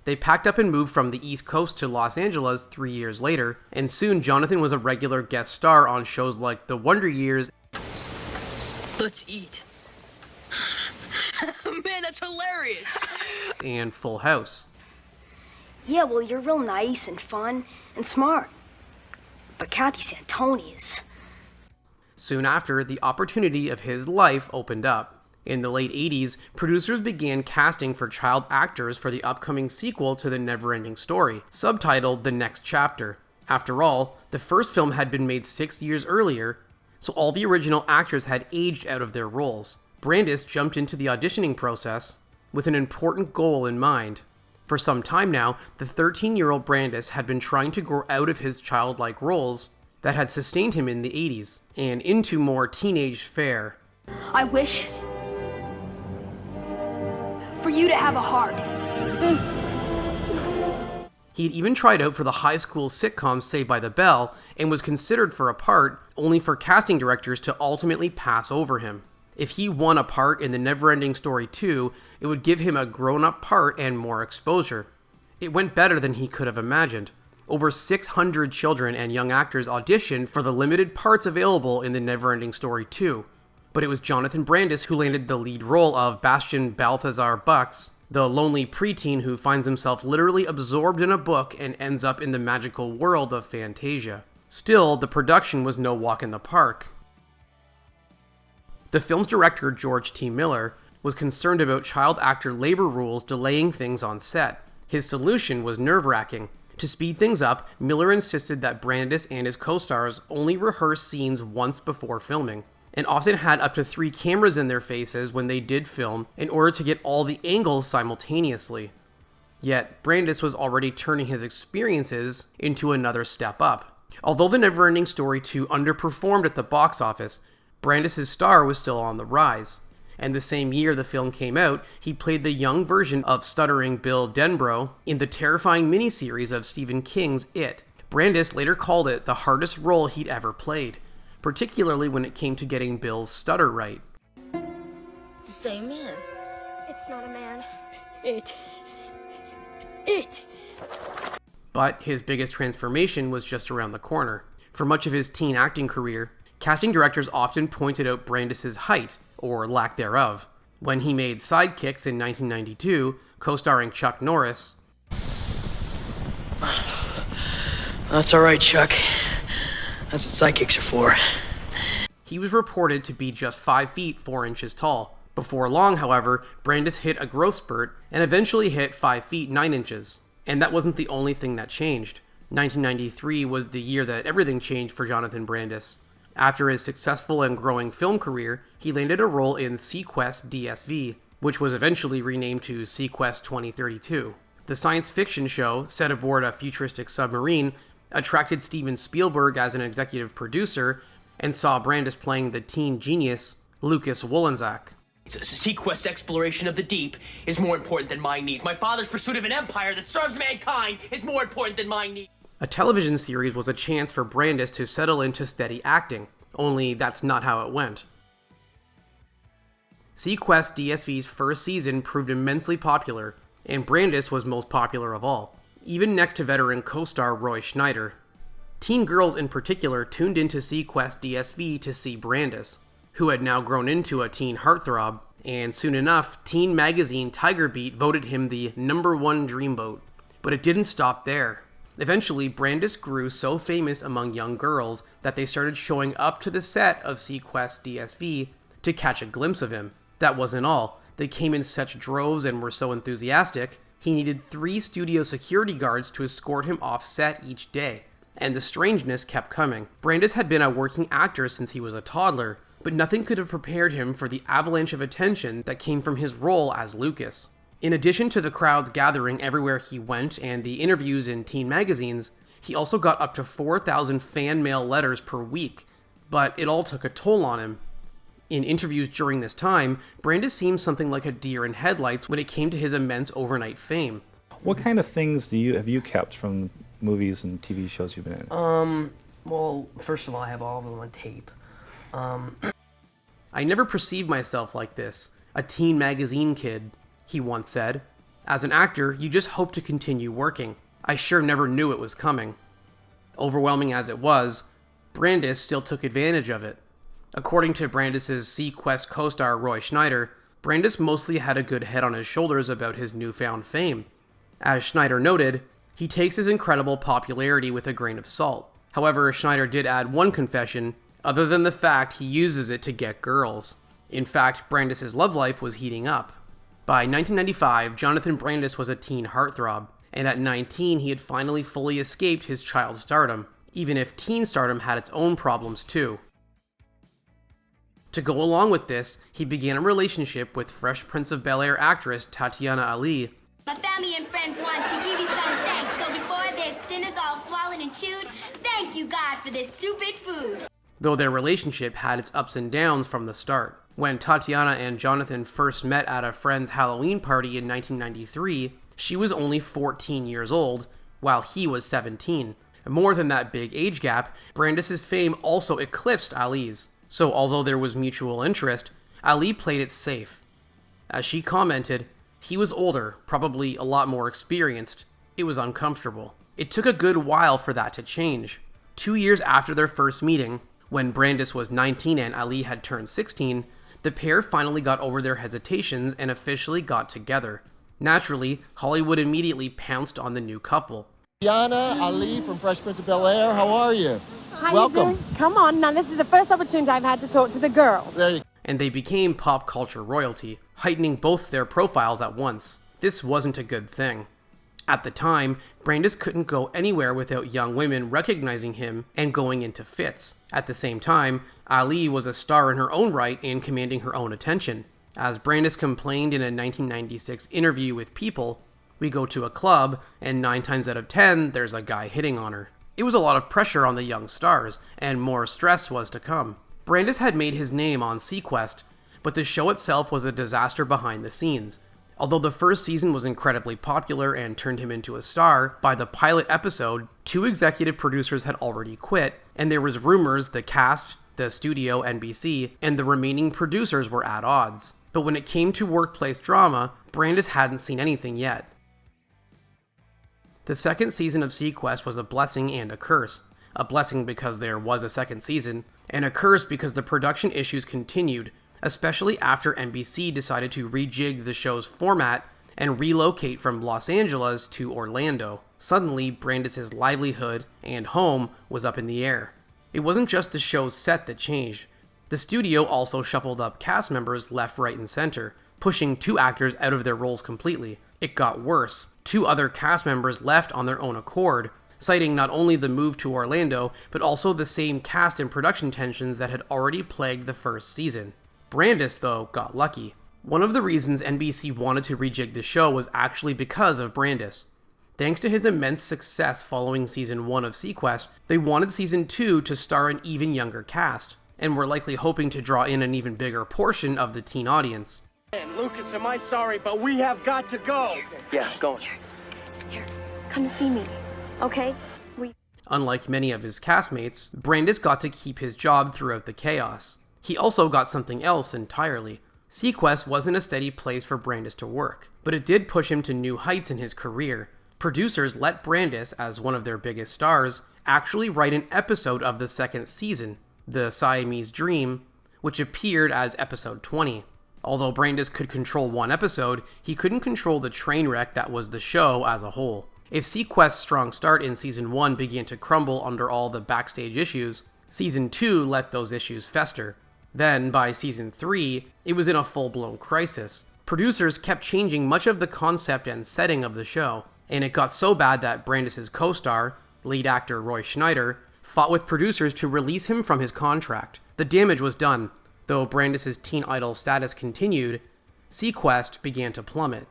they packed up and moved from the East Coast to Los Angeles 3 years later, and soon Jonathan was a regular guest star on shows like The Wonder Years. Let's eat. Man, that's hilarious! And Full House. Yeah, well, you're real nice and fun and smart. But Kathy Santoni is... Soon after, the opportunity of his life opened up. In the late 80s, producers began casting for child actors for the upcoming sequel to The Neverending Story, subtitled The Next Chapter. After all, the first film had been made 6 years earlier, so all the original actors had aged out of their roles. Brandis jumped into the auditioning process with an important goal in mind. For some time now, the 13-year-old Brandis had been trying to grow out of his childlike roles that had sustained him in the 80s and into more teenage fare. I wish for you to have a heart. He had even tried out for the high school sitcom Saved by the Bell and was considered for a part, only for casting directors to ultimately pass over him. If he won a part in The Neverending Story 2, it would give him a grown-up part and more exposure. It went better than he could have imagined. Over 600 children and young actors auditioned for the limited parts available in The Neverending Story 2. But it was Jonathan Brandis who landed the lead role of Bastian Balthazar Bucks. the lonely preteen who finds himself literally absorbed in a book and ends up in the magical world of Fantasia. Still, the production was no walk in the park. The film's director, George T. Miller, was concerned about child actor labor rules delaying things on set. His solution was nerve-wracking. To speed things up, Miller insisted that Brandis and his co-stars only rehearse scenes once before filming, and often had up to 3 cameras in their faces when they did film in order to get all the angles simultaneously. Yet, Brandis was already turning his experiences into another step up. Although The Neverending Story 2 underperformed at the box office, Brandis' star was still on the rise. And the same year the film came out, he played the young version of stuttering Bill Denbrough in the terrifying miniseries of Stephen King's It. Brandis later called it the hardest role he'd ever played, particularly when it came to getting Bill's stutter right. The same man. It's not a man. It. But his biggest transformation was just around the corner. For much of his teen acting career, casting directors often pointed out Brandis' height, or lack thereof. When he made Sidekicks in 1992, co-starring Chuck Norris, That's all right, Chuck. That's what sidekicks are for. he was reported to be just 5 feet 4 inches tall. Before long, however, Brandis hit a growth spurt and eventually hit 5 feet 9 inches. And that wasn't the only thing that changed. 1993 was the year that everything changed for Jonathan Brandis. After his successful and growing film career, he landed a role in SeaQuest DSV, which was eventually renamed to SeaQuest 2032. The science fiction show, set aboard a futuristic submarine, attracted Steven Spielberg as an executive producer and saw Brandis playing the teen genius, Lucas Wolenzak. SeaQuest's exploration of the deep is more important than my needs. My father's pursuit of an empire that serves mankind is more important than my needs. A television series was a chance for Brandis to settle into steady acting, only that's not how it went. SeaQuest DSV's first season proved immensely popular, and Brandis was most popular of all, even next to veteran co-star Roy Schneider. Teen girls in particular tuned into SeaQuest DSV to see Brandis, who had now grown into a teen heartthrob, and soon enough, teen magazine Tiger Beat voted him the #1 dreamboat. But it didn't stop there. Eventually, Brandis grew so famous among young girls that they started showing up to the set of SeaQuest DSV to catch a glimpse of him. That wasn't all. They came in such droves and were so enthusiastic, he needed 3 studio security guards to escort him off set each day. And the strangeness kept coming. Brandis had been a working actor since he was a toddler, but nothing could have prepared him for the avalanche of attention that came from his role as Lucas. In addition to the crowds gathering everywhere he went and the interviews in teen magazines, he also got up to 4,000 fan mail letters per week, but it all took a toll on him. In interviews during this time, Brandis seemed something like a deer in headlights when it came to his immense overnight fame. What kind of things have you kept from movies and TV shows you've been in? Well, first of all, I have all of them on tape. I never perceived myself like this, a teen magazine kid, he once said. As an actor, you just hope to continue working. I sure never knew it was coming. Overwhelming as it was, Brandis still took advantage of it. According to Brandis' SeaQuest co-star Roy Schneider, Brandis mostly had a good head on his shoulders about his newfound fame. As Schneider noted, he takes his incredible popularity with a grain of salt. However, Schneider did add one confession, other than the fact he uses it to get girls. In fact, Brandis' love life was heating up. By 1995, Jonathan Brandis was a teen heartthrob, and at 19 he had finally fully escaped his child stardom, even if teen stardom had its own problems too. To go along with this, he began a relationship with Fresh Prince of Bel-Air actress Tatiana Ali. My family and friends want to give you some thanks, so before this dinner's all swallowed and chewed, thank you God for this stupid food. Though their relationship had its ups and downs from the start. When Tatiana and Jonathan first met at a friend's Halloween party in 1993, she was only 14 years old, while he was 17. More than that big age gap, Brandis' fame also eclipsed Ali's. So although there was mutual interest, Ali played it safe. As she commented, he was older, probably a lot more experienced. It was uncomfortable. It took a good while for that to change. 2 years after their first meeting, when Brandis was 19 and Ali had turned 16, the pair finally got over their hesitations and officially got together. Naturally, Hollywood immediately pounced on the new couple. Yana, Ali from Fresh Prince of Bel-Air, how are you? How Welcome. You doing? Come on, now this is the first opportunity I've had to talk to the girls. There you go. And they became pop culture royalty, heightening both their profiles at once. This wasn't a good thing. At the time, Brandis couldn't go anywhere without young women recognizing him and going into fits. At the same time, Ali was a star in her own right and commanding her own attention. As Brandis complained in a 1996 interview with People, "We go to a club, and 9 times out of 10, there's a guy hitting on her." It was a lot of pressure on the young stars, and more stress was to come. Brandis had made his name on seaQuest, but the show itself was a disaster behind the scenes. Although the first season was incredibly popular and turned him into a star, by the pilot episode, 2 executive producers had already quit, and there was rumors the cast, the studio, NBC, and the remaining producers were at odds. But when it came to workplace drama, Brandis hadn't seen anything yet. The second season of seaQuest was a blessing and a curse. A blessing because there was a second season, and a curse because the production issues continued, especially after NBC decided to rejig the show's format and relocate from Los Angeles to Orlando. Suddenly, Brandis' livelihood and home was up in the air. It wasn't just the show's set that changed. The studio also shuffled up cast members left, right, and center, pushing 2 actors out of their roles completely. It got worse. 2 other cast members left on their own accord, citing not only the move to Orlando, but also the same cast and production tensions that had already plagued the first season. Brandis, though, got lucky. One of the reasons NBC wanted to rejig the show was actually because of Brandis. Thanks to his immense success following season 1 of seaQuest, they wanted season 2 to star an even younger cast, and were likely hoping to draw in an even bigger portion of the teen audience. And Lucas, am I sorry, but we have got to go. Yeah, go on. Here, come to see me, okay? Unlike many of his castmates, Brandis got to keep his job throughout the chaos. He also got something else entirely. seaQuest wasn't a steady place for Brandis to work, but it did push him to new heights in his career. Producers let Brandis, as one of their biggest stars, actually write an episode of the second season, The Siamese Dream, which appeared as episode 20. Although Brandis could control one episode, he couldn't control the train wreck that was the show as a whole. If seaQuest's strong start in season 1 began to crumble under all the backstage issues, season 2 let those issues fester. Then, by season 3, it was in a full-blown crisis. Producers kept changing much of the concept and setting of the show, and it got so bad that Brandis' co-star, lead actor Roy Schneider, fought with producers to release him from his contract. The damage was done. Though Brandis' teen idol status continued, seaQuest began to plummet.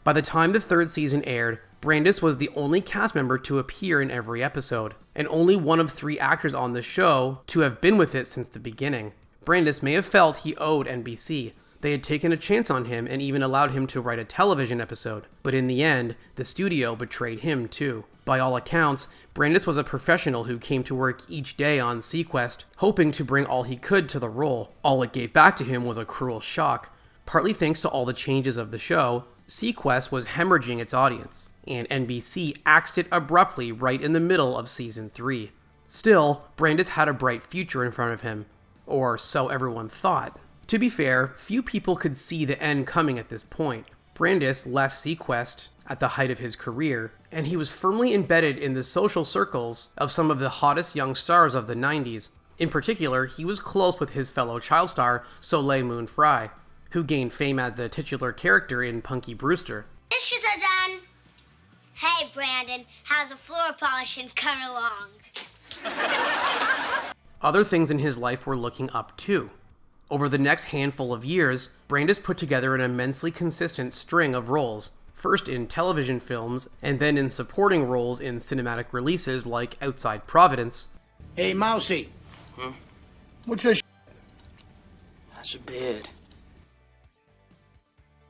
By the time the 3rd season aired, Brandis was the only cast member to appear in every episode, and only one of 3 actors on the show to have been with it since the beginning. Brandis may have felt he owed NBC. They had taken a chance on him and even allowed him to write a television episode, but in the end, the studio betrayed him too. By all accounts, Brandis was a professional who came to work each day on seaQuest, hoping to bring all he could to the role. All it gave back to him was a cruel shock. Partly thanks to all the changes of the show, seaQuest was hemorrhaging its audience, and NBC axed it abruptly right in the middle of season 3. Still, Brandis had a bright future in front of him, or so everyone thought. To be fair, few people could see the end coming at this point. Brandis left seaQuest at the height of his career, and he was firmly embedded in the social circles of some of the hottest young stars of the 90s. In particular, he was close with his fellow child star Soleil Moon Frye, who gained fame as the titular character in Punky Brewster. Dishes are done. Hey, Brandon, how's the floor polishing coming along? Other things in his life were looking up too. Over the next handful of years, Brandis put together an immensely consistent string of roles, first in television films, and then in supporting roles in cinematic releases like Outside Providence. Hey, Mousy. What's this? That's a bid.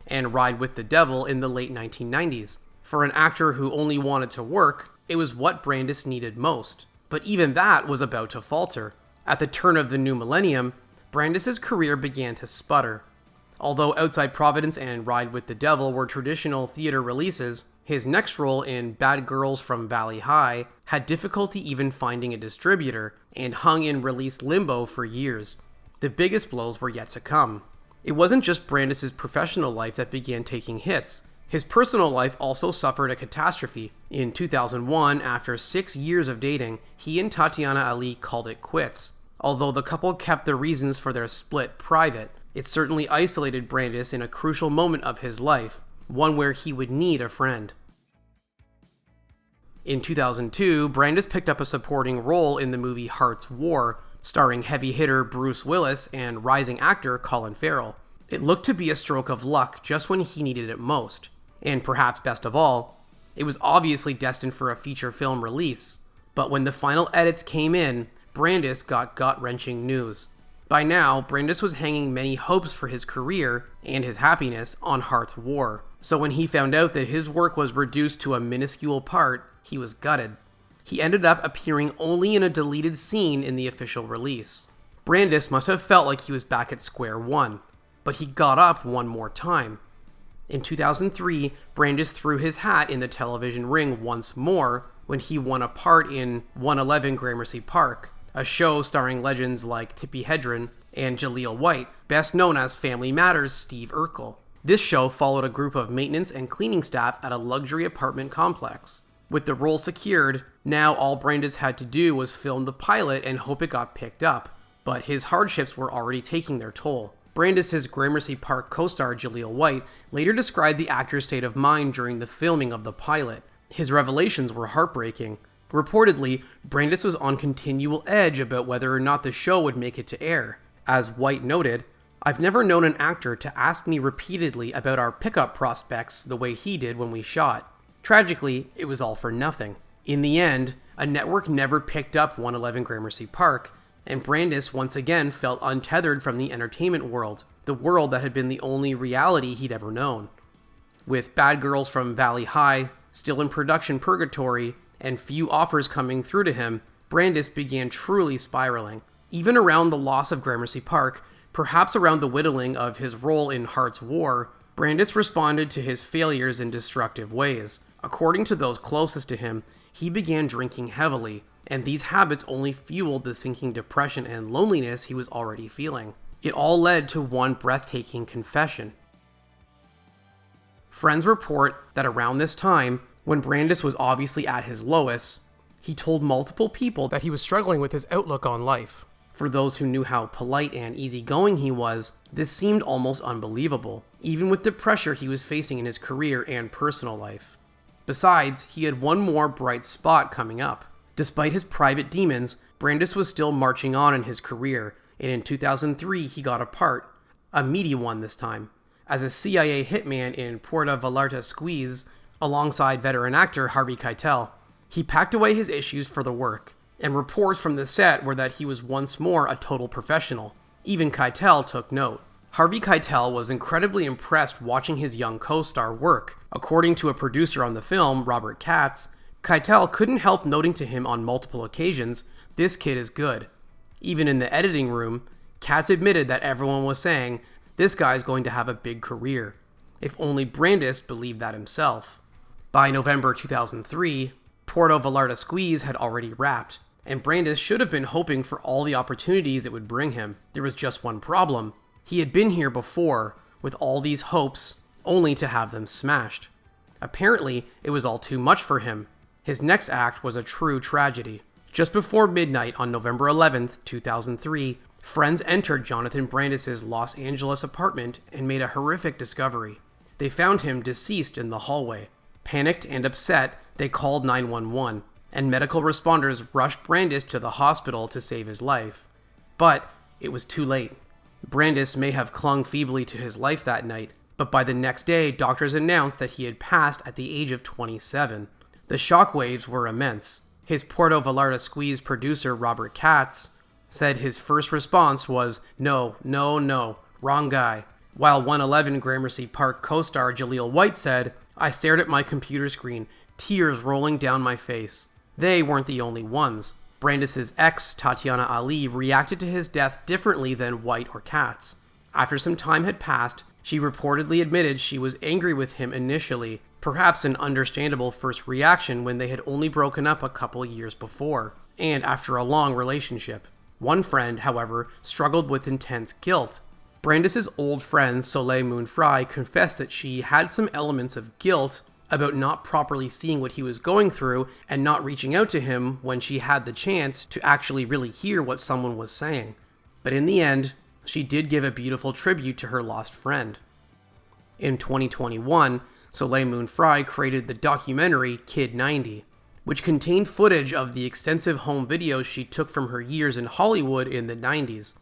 And Ride with the Devil in the late 1990s. For an actor who only wanted to work, it was what Brandis needed most. But even that was about to falter. At the turn of the new millennium, Brandis' career began to sputter. Although Outside Providence and Ride with the Devil were traditional theater releases, his next role in Bad Girls from Valley High had difficulty even finding a distributor and hung in release limbo for years. The biggest blows were yet to come. It wasn't just Brandis' professional life that began taking hits. His personal life also suffered a catastrophe. In 2001, after 6 years of dating, he and Tatiana Ali called it quits. Although the couple kept the reasons for their split private, it certainly isolated Brandis in a crucial moment of his life, one where he would need a friend. In 2002, Brandis picked up a supporting role in the movie Heart's War, starring heavy hitter Bruce Willis and rising actor Colin Farrell. It looked to be a stroke of luck just when he needed it most. And perhaps best of all, it was obviously destined for a feature film release. But when the final edits came in, Brandis got gut-wrenching news. By now, Brandis was hanging many hopes for his career and his happiness on Heart's War. So when he found out that his work was reduced to a minuscule part, he was gutted. He ended up appearing only in a deleted scene in the official release. Brandis must have felt like he was back at square one, but he got up one more time. In 2003, Brandis threw his hat in the television ring once more when he won a part in 111 Gramercy Park, a show starring legends like Tippi Hedren and Jaleel White, best known as Family Matters' Steve Urkel. This show followed a group of maintenance and cleaning staff at a luxury apartment complex. With the role secured, now all Brandis had to do was film the pilot and hope it got picked up, but his hardships were already taking their toll. Brandis' Gramercy Park co-star Jaleel White later described the actor's state of mind during the filming of the pilot. His revelations were heartbreaking. Reportedly, Brandis was on continual edge about whether or not the show would make it to air. As White noted, "I've never known an actor to ask me repeatedly about our pickup prospects the way he did when we shot. Tragically, it was all for nothing. In the end, a network never picked up 111 Gramercy Park, and Brandis once again felt untethered from the entertainment world, the world that had been the only reality he'd ever known. With Bad Girls from Valley High still in production purgatory and few offers coming through to him, Brandis began truly spiraling. Even around the loss of Gramercy Park, perhaps around the whittling of his role in Heart's War, Brandis responded to his failures in destructive ways. According to those closest to him, he began drinking heavily, and these habits only fueled the sinking depression and loneliness he was already feeling. It all led to one breathtaking confession. Friends report that around this time, when Brandis was obviously at his lowest, he told multiple people that he was struggling with his outlook on life. For those who knew how polite and easygoing he was, this seemed almost unbelievable, even with the pressure he was facing in his career and personal life. Besides, he had one more bright spot coming up. Despite his private demons, Brandis was still marching on in his career, and in 2003 he got a part, a meaty one this time, as a CIA hitman in Puerto Vallarta Squeeze, alongside veteran actor Harvey Keitel. He packed away his issues for the work, and reports from the set were that he was once more a total professional. Even Keitel took note. Harvey Keitel was incredibly impressed watching his young co-star work. According to a producer on the film, Robert Katz, Keitel couldn't help noting to him on multiple occasions, "This kid is good." Even in the editing room, Katz admitted that everyone was saying, "This guy's going to have a big career." If only Brandis believed that himself. By November 2003, Puerto Vallarta Squeeze had already wrapped, and Brandis should have been hoping for all the opportunities it would bring him. There was just one problem. He had been here before, with all these hopes, only to have them smashed. Apparently, it was all too much for him. His next act was a true tragedy. Just before midnight on November 11th, 2003, friends entered Jonathan Brandis' Los Angeles apartment and made a horrific discovery. They found him deceased in the hallway. Panicked and upset, they called 911, and medical responders rushed Brandis to the hospital to save his life. But it was too late. Brandis may have clung feebly to his life that night, but by the next day, doctors announced that he had passed at the age of 27. The shockwaves were immense. His Puerto Vallarta Squeeze producer, Robert Katz, said his first response was, "No, no, no, wrong guy." While 111 Gramercy Park co-star Jaleel White said, "I stared at my computer screen, tears rolling down my face." They weren't the only ones. Brandis' ex, Tatiana Ali, reacted to his death differently than White or Katz. After some time had passed, she reportedly admitted she was angry with him initially, perhaps an understandable first reaction when they had only broken up a couple years before, and after a long relationship. One friend, however, struggled with intense guilt. Brandis's old friend Soleil Moon Frye confessed that she had some elements of guilt about not properly seeing what he was going through and not reaching out to him when she had the chance to actually really hear what someone was saying. But in the end, she did give a beautiful tribute to her lost friend. In 2021, Soleil Moon Frye created the documentary Kid 90, which contained footage of the extensive home videos she took from her years in Hollywood in the 90s.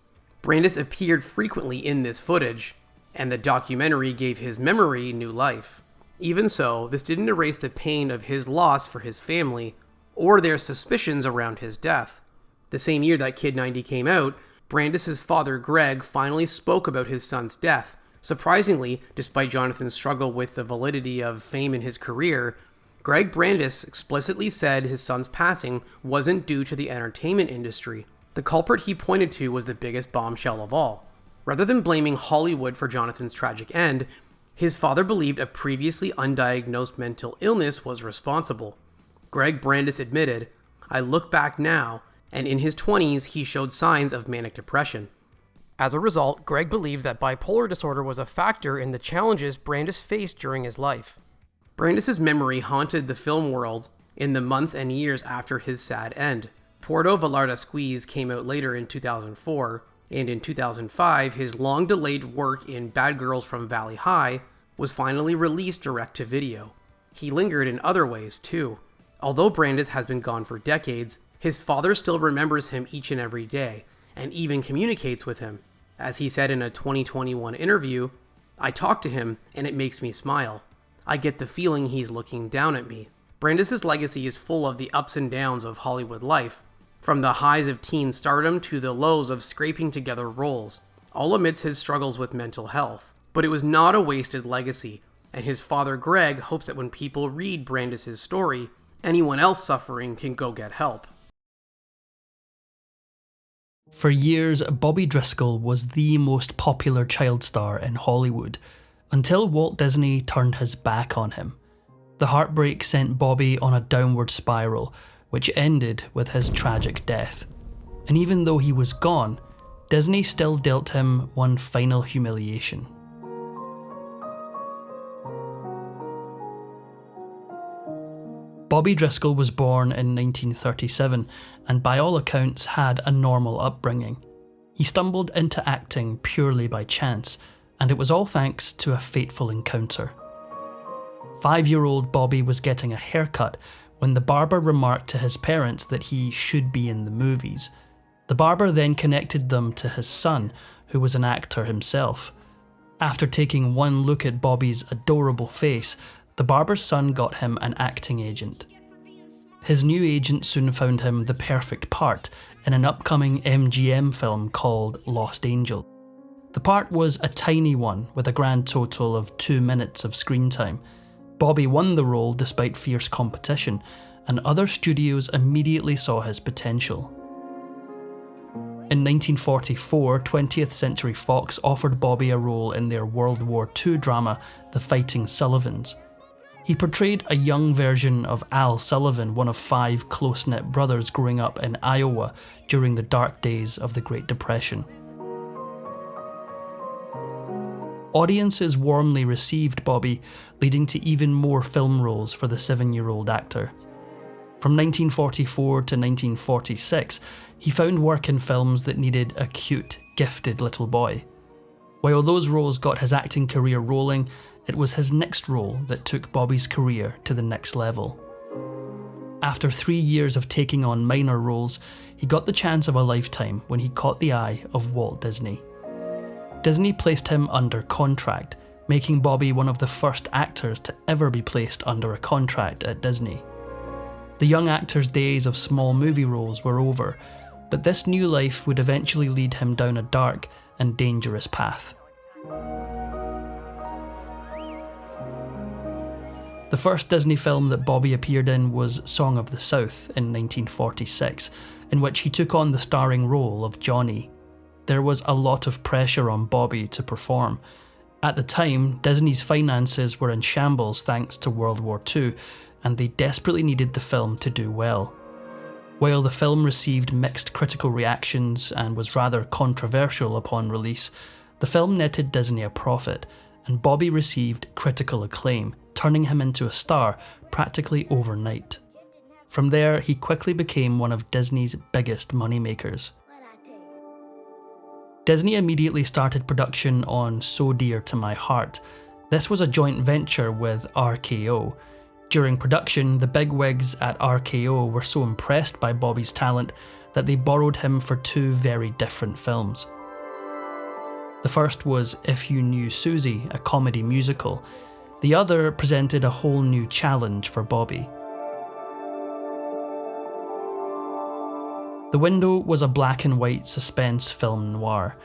Brandis appeared frequently in this footage, and the documentary gave his memory new life. Even so, this didn't erase the pain of his loss for his family, or their suspicions around his death. The same year that Kid 90 came out, Brandis's father Greg finally spoke about his son's death. Surprisingly, despite Jonathan's struggle with the validity of fame in his career, Greg Brandis explicitly said his son's passing wasn't due to the entertainment industry. The culprit he pointed to was the biggest bombshell of all. Rather than blaming Hollywood for Jonathan's tragic end, his father believed a previously undiagnosed mental illness was responsible. Greg Brandis admitted, "I look back now, and in his 20s he showed signs of manic depression." As a result, Greg believes that bipolar disorder was a factor in the challenges Brandis faced during his life. Brandis's memory haunted the film world in the months and years after his sad end. Puerto Vallarta Squeeze came out later in 2004, and in 2005, his long-delayed work in Bad Girls from Valley High was finally released direct-to-video. He lingered in other ways, too. Although Brandis has been gone for decades, his father still remembers him each and every day, and even communicates with him. As he said in a 2021 interview, "I talk to him, and it makes me smile. I get the feeling he's looking down at me." Brandis's legacy is full of the ups and downs of Hollywood life, from the highs of teen stardom to the lows of scraping together roles, all amidst his struggles with mental health. But it was not a wasted legacy, and his father Greg hopes that when people read Brandis's story, anyone else suffering can go get help. For years, Bobby Driscoll was the most popular child star in Hollywood, until Walt Disney turned his back on him. The heartbreak sent Bobby on a downward spiral, which ended with his tragic death. And even though he was gone, Disney still dealt him one final humiliation. Bobby Driscoll was born in 1937 and by all accounts had a normal upbringing. He stumbled into acting purely by chance, and it was all thanks to a fateful encounter. 5-year-old Bobby was getting a haircut when the barber remarked to his parents that he should be in the movies. The barber then connected them to his son, who was an actor himself. After taking one look at Bobby's adorable face, the barber's son got him an acting agent. His new agent soon found him the perfect part in an upcoming MGM film called Lost Angel. The part was a tiny one with a grand total of 2 minutes of screen time. Bobby won the role despite fierce competition, and other studios immediately saw his potential. In 1944, 20th Century Fox offered Bobby a role in their World War II drama, The Fighting Sullivans. He portrayed a young version of Al Sullivan, one of 5 close-knit brothers growing up in Iowa during the dark days of the Great Depression. Audiences warmly received Bobby, leading to even more film roles for the 7-year-old actor. From 1944 to 1946, he found work in films that needed a cute, gifted little boy. While those roles got his acting career rolling, it was his next role that took Bobby's career to the next level. After 3 years of taking on minor roles, he got the chance of a lifetime when he caught the eye of Walt Disney. Disney placed him under contract, making Bobby one of the first actors to ever be placed under a contract at Disney. The young actor's days of small movie roles were over, but this new life would eventually lead him down a dark and dangerous path. The first Disney film that Bobby appeared in was Song of the South in 1946, in which he took on the starring role of Johnny. There was a lot of pressure on Bobby to perform. At the time, Disney's finances were in shambles thanks to World War II, and they desperately needed the film to do well. While the film received mixed critical reactions and was rather controversial upon release, The film netted Disney a profit, and Bobby received critical acclaim, turning him into a star practically overnight. From there, he quickly became one of Disney's biggest moneymakers. Disney immediately started production on So Dear to My Heart. This was a joint venture with RKO. During production, the bigwigs at RKO were so impressed by Bobby's talent that they borrowed him for two very different films. The first was If You Knew Susie, a comedy musical. The other presented a whole new challenge for Bobby. The Window was a black and white suspense film noir.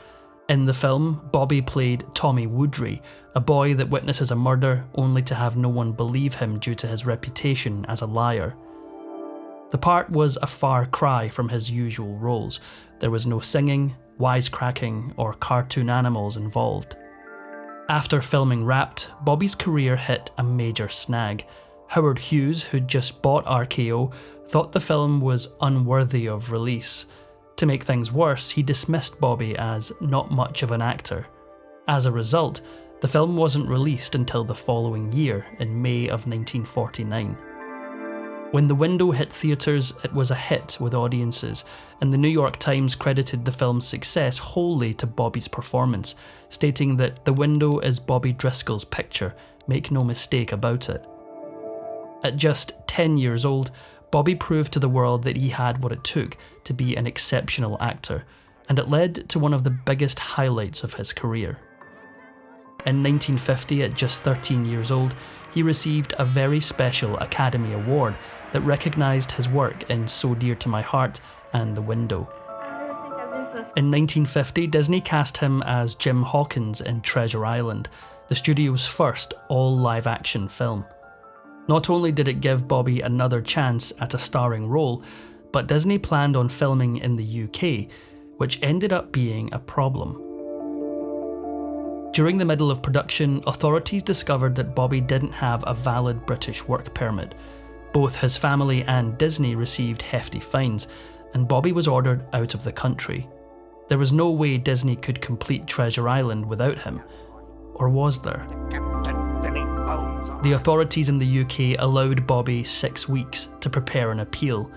In the film, Bobby played Tommy Woodry, a boy that witnesses a murder only to have no one believe him due to his reputation as a liar. The part was a far cry from his usual roles. There was no singing, wisecracking, or cartoon animals involved. After filming wrapped, Bobby's career hit a major snag. Howard Hughes, who'd just bought RKO, thought the film was unworthy of release. To make things worse, he dismissed Bobby as not much of an actor. As a result, the film wasn't released until the following year, in May of 1949. When The Window hit theatres, it was a hit with audiences, and the New York Times credited the film's success wholly to Bobby's performance, stating that The Window is Bobby Driscoll's picture, make no mistake about it. At just 10 years old, Bobby proved to the world that he had what it took to be an exceptional actor, and it led to one of the biggest highlights of his career. In 1950, at just 13 years old, he received a very special Academy Award that recognised his work in So Dear to My Heart and The Window. In 1950, Disney cast him as Jim Hawkins in Treasure Island, the studio's first all-live-action film. Not only did it give Bobby another chance at a starring role, but Disney planned on filming in the UK, which ended up being a problem. During the middle of production, authorities discovered that Bobby didn't have a valid British work permit. Both his family and Disney received hefty fines, and Bobby was ordered out of the country. There was no way Disney could complete Treasure Island without him. Or was there? The authorities in the UK allowed Bobby 6 weeks to prepare an appeal.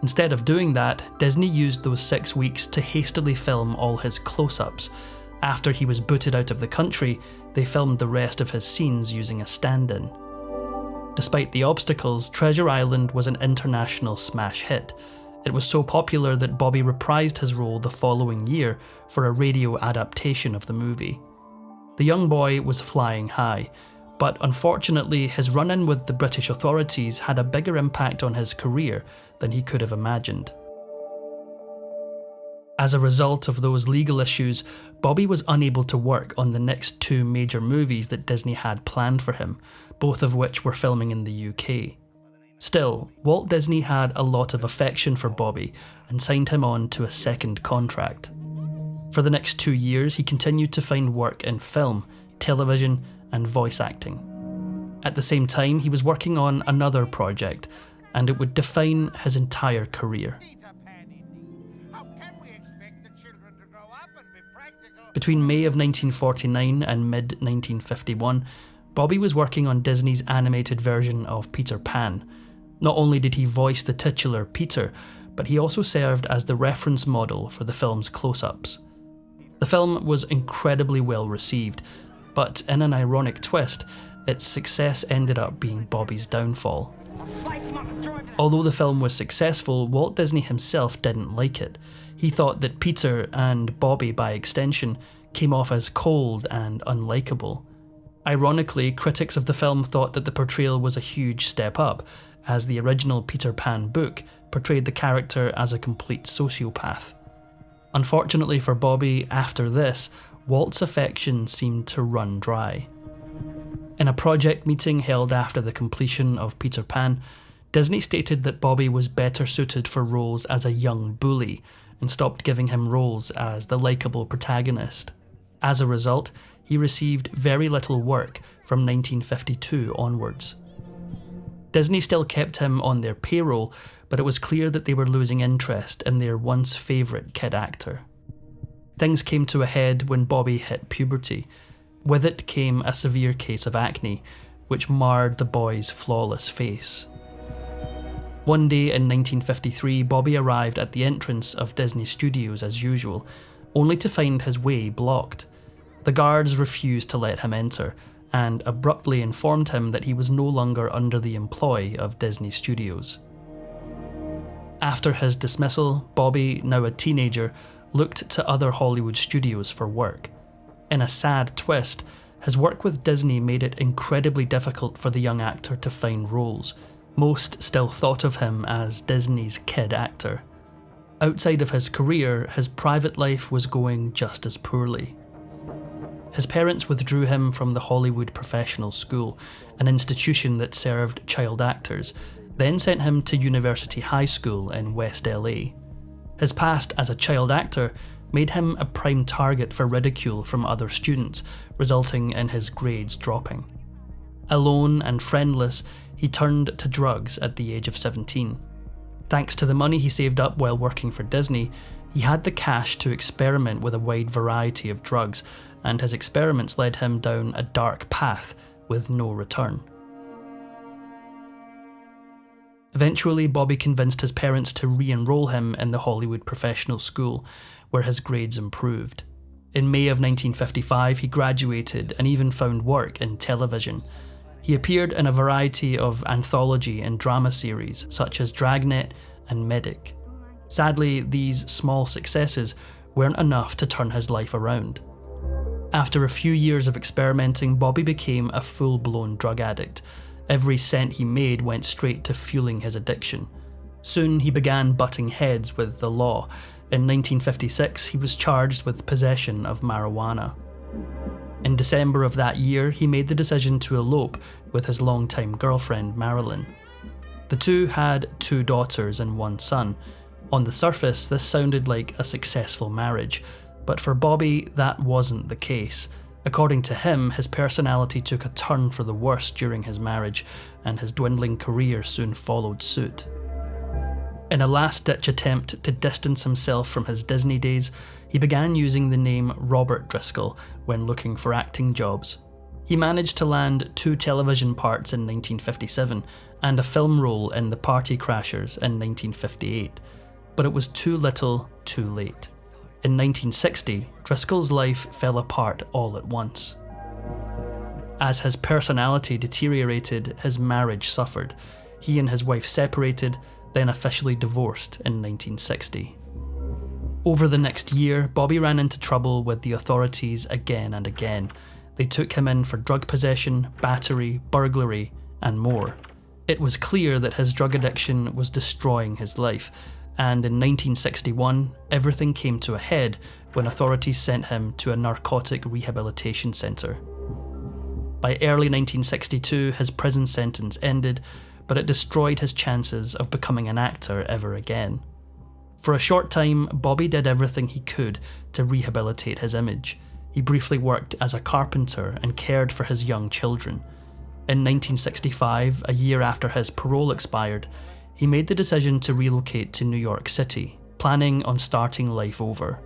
Instead of doing that, Disney used those 6 weeks to hastily film all his close-ups. After he was booted out of the country, they filmed the rest of his scenes using a stand-in. Despite the obstacles, Treasure Island was an international smash hit. It was so popular that Bobby reprised his role the following year for a radio adaptation of the movie. The young boy was flying high, but unfortunately his run-in with the British authorities had a bigger impact on his career than he could have imagined. As a result of those legal issues, Bobby was unable to work on the next two major movies that Disney had planned for him, both of which were filming in the UK. Still, Walt Disney had a lot of affection for Bobby and signed him on to a second contract. For the next 2 years, he continued to find work in film, television, and voice acting. At the same time, he was working on another project, and it would define his entire career. Between May of 1949 and mid-1951, Bobby was working on Disney's animated version of Peter Pan. Not only did he voice the titular Peter, but he also served as the reference model for the film's close-ups. The film was incredibly well received, but in an ironic twist, its success ended up being Bobby's downfall. Although the film was successful, Walt Disney himself didn't like it. He thought that Peter, and Bobby by extension, came off as cold and unlikable. Ironically, critics of the film thought that the portrayal was a huge step up, as the original Peter Pan book portrayed the character as a complete sociopath. Unfortunately for Bobby, after this, Walt's affection seemed to run dry. In a project meeting held after the completion of Peter Pan, Disney stated that Bobby was better suited for roles as a young bully and stopped giving him roles as the likeable protagonist. As a result, he received very little work from 1952 onwards. Disney still kept him on their payroll, but it was clear that they were losing interest in their once favourite kid actor. Things came to a head when Bobby hit puberty. With it came a severe case of acne, which marred the boy's flawless face. One day in 1953, Bobby arrived at the entrance of Disney Studios as usual, only to find his way blocked. The guards refused to let him enter, and abruptly informed him that he was no longer under the employ of Disney Studios. After his dismissal, Bobby, now a teenager, looked to other Hollywood studios for work. In a sad twist, his work with Disney made it incredibly difficult for the young actor to find roles. Most still thought of him as Disney's kid actor. Outside of his career, his private life was going just as poorly. His parents withdrew him from the Hollywood Professional School, an institution that served child actors, then sent him to University High School in West LA. His past as a child actor made him a prime target for ridicule from other students, resulting in his grades dropping. Alone and friendless, he turned to drugs at the age of 17. Thanks to the money he saved up while working for Disney, he had the cash to experiment with a wide variety of drugs, and his experiments led him down a dark path with no return. Eventually, Bobby convinced his parents to re-enroll him in the Hollywood Professional School, where his grades improved. In May of 1955, he graduated and even found work in television. He appeared in a variety of anthology and drama series, such as Dragnet and Medic. Sadly, these small successes weren't enough to turn his life around. After a few years of experimenting, Bobby became a full-blown drug addict. Every cent he made went straight to fueling his addiction. Soon he began butting heads with the law. In 1956, he was charged with possession of marijuana. In December of that year, he made the decision to elope with his longtime girlfriend, Marilyn. The two had 2 daughters and 1 son. On the surface, this sounded like a successful marriage, but for Bobby, that wasn't the case. According to him, his personality took a turn for the worse during his marriage, and his dwindling career soon followed suit. In a last-ditch attempt to distance himself from his Disney days, he began using the name Robert Driscoll when looking for acting jobs. He managed to land 2 television parts in 1957 and a film role in The Party Crashers in 1958, but it was too little, too late. In 1960, Driscoll's life fell apart all at once. As his personality deteriorated, his marriage suffered. He and his wife separated, then officially divorced in 1960. Over the next year, Bobby ran into trouble with the authorities again and again. They took him in for drug possession, battery, burglary, and more. It was clear that his drug addiction was destroying his life, and in 1961, everything came to a head when authorities sent him to a narcotic rehabilitation centre. By early 1962, his prison sentence ended, but it destroyed his chances of becoming an actor ever again. For a short time, Bobby did everything he could to rehabilitate his image. He briefly worked as a carpenter and cared for his young children. In 1965, a year after his parole expired, he made the decision to relocate to New York City, planning on starting life over.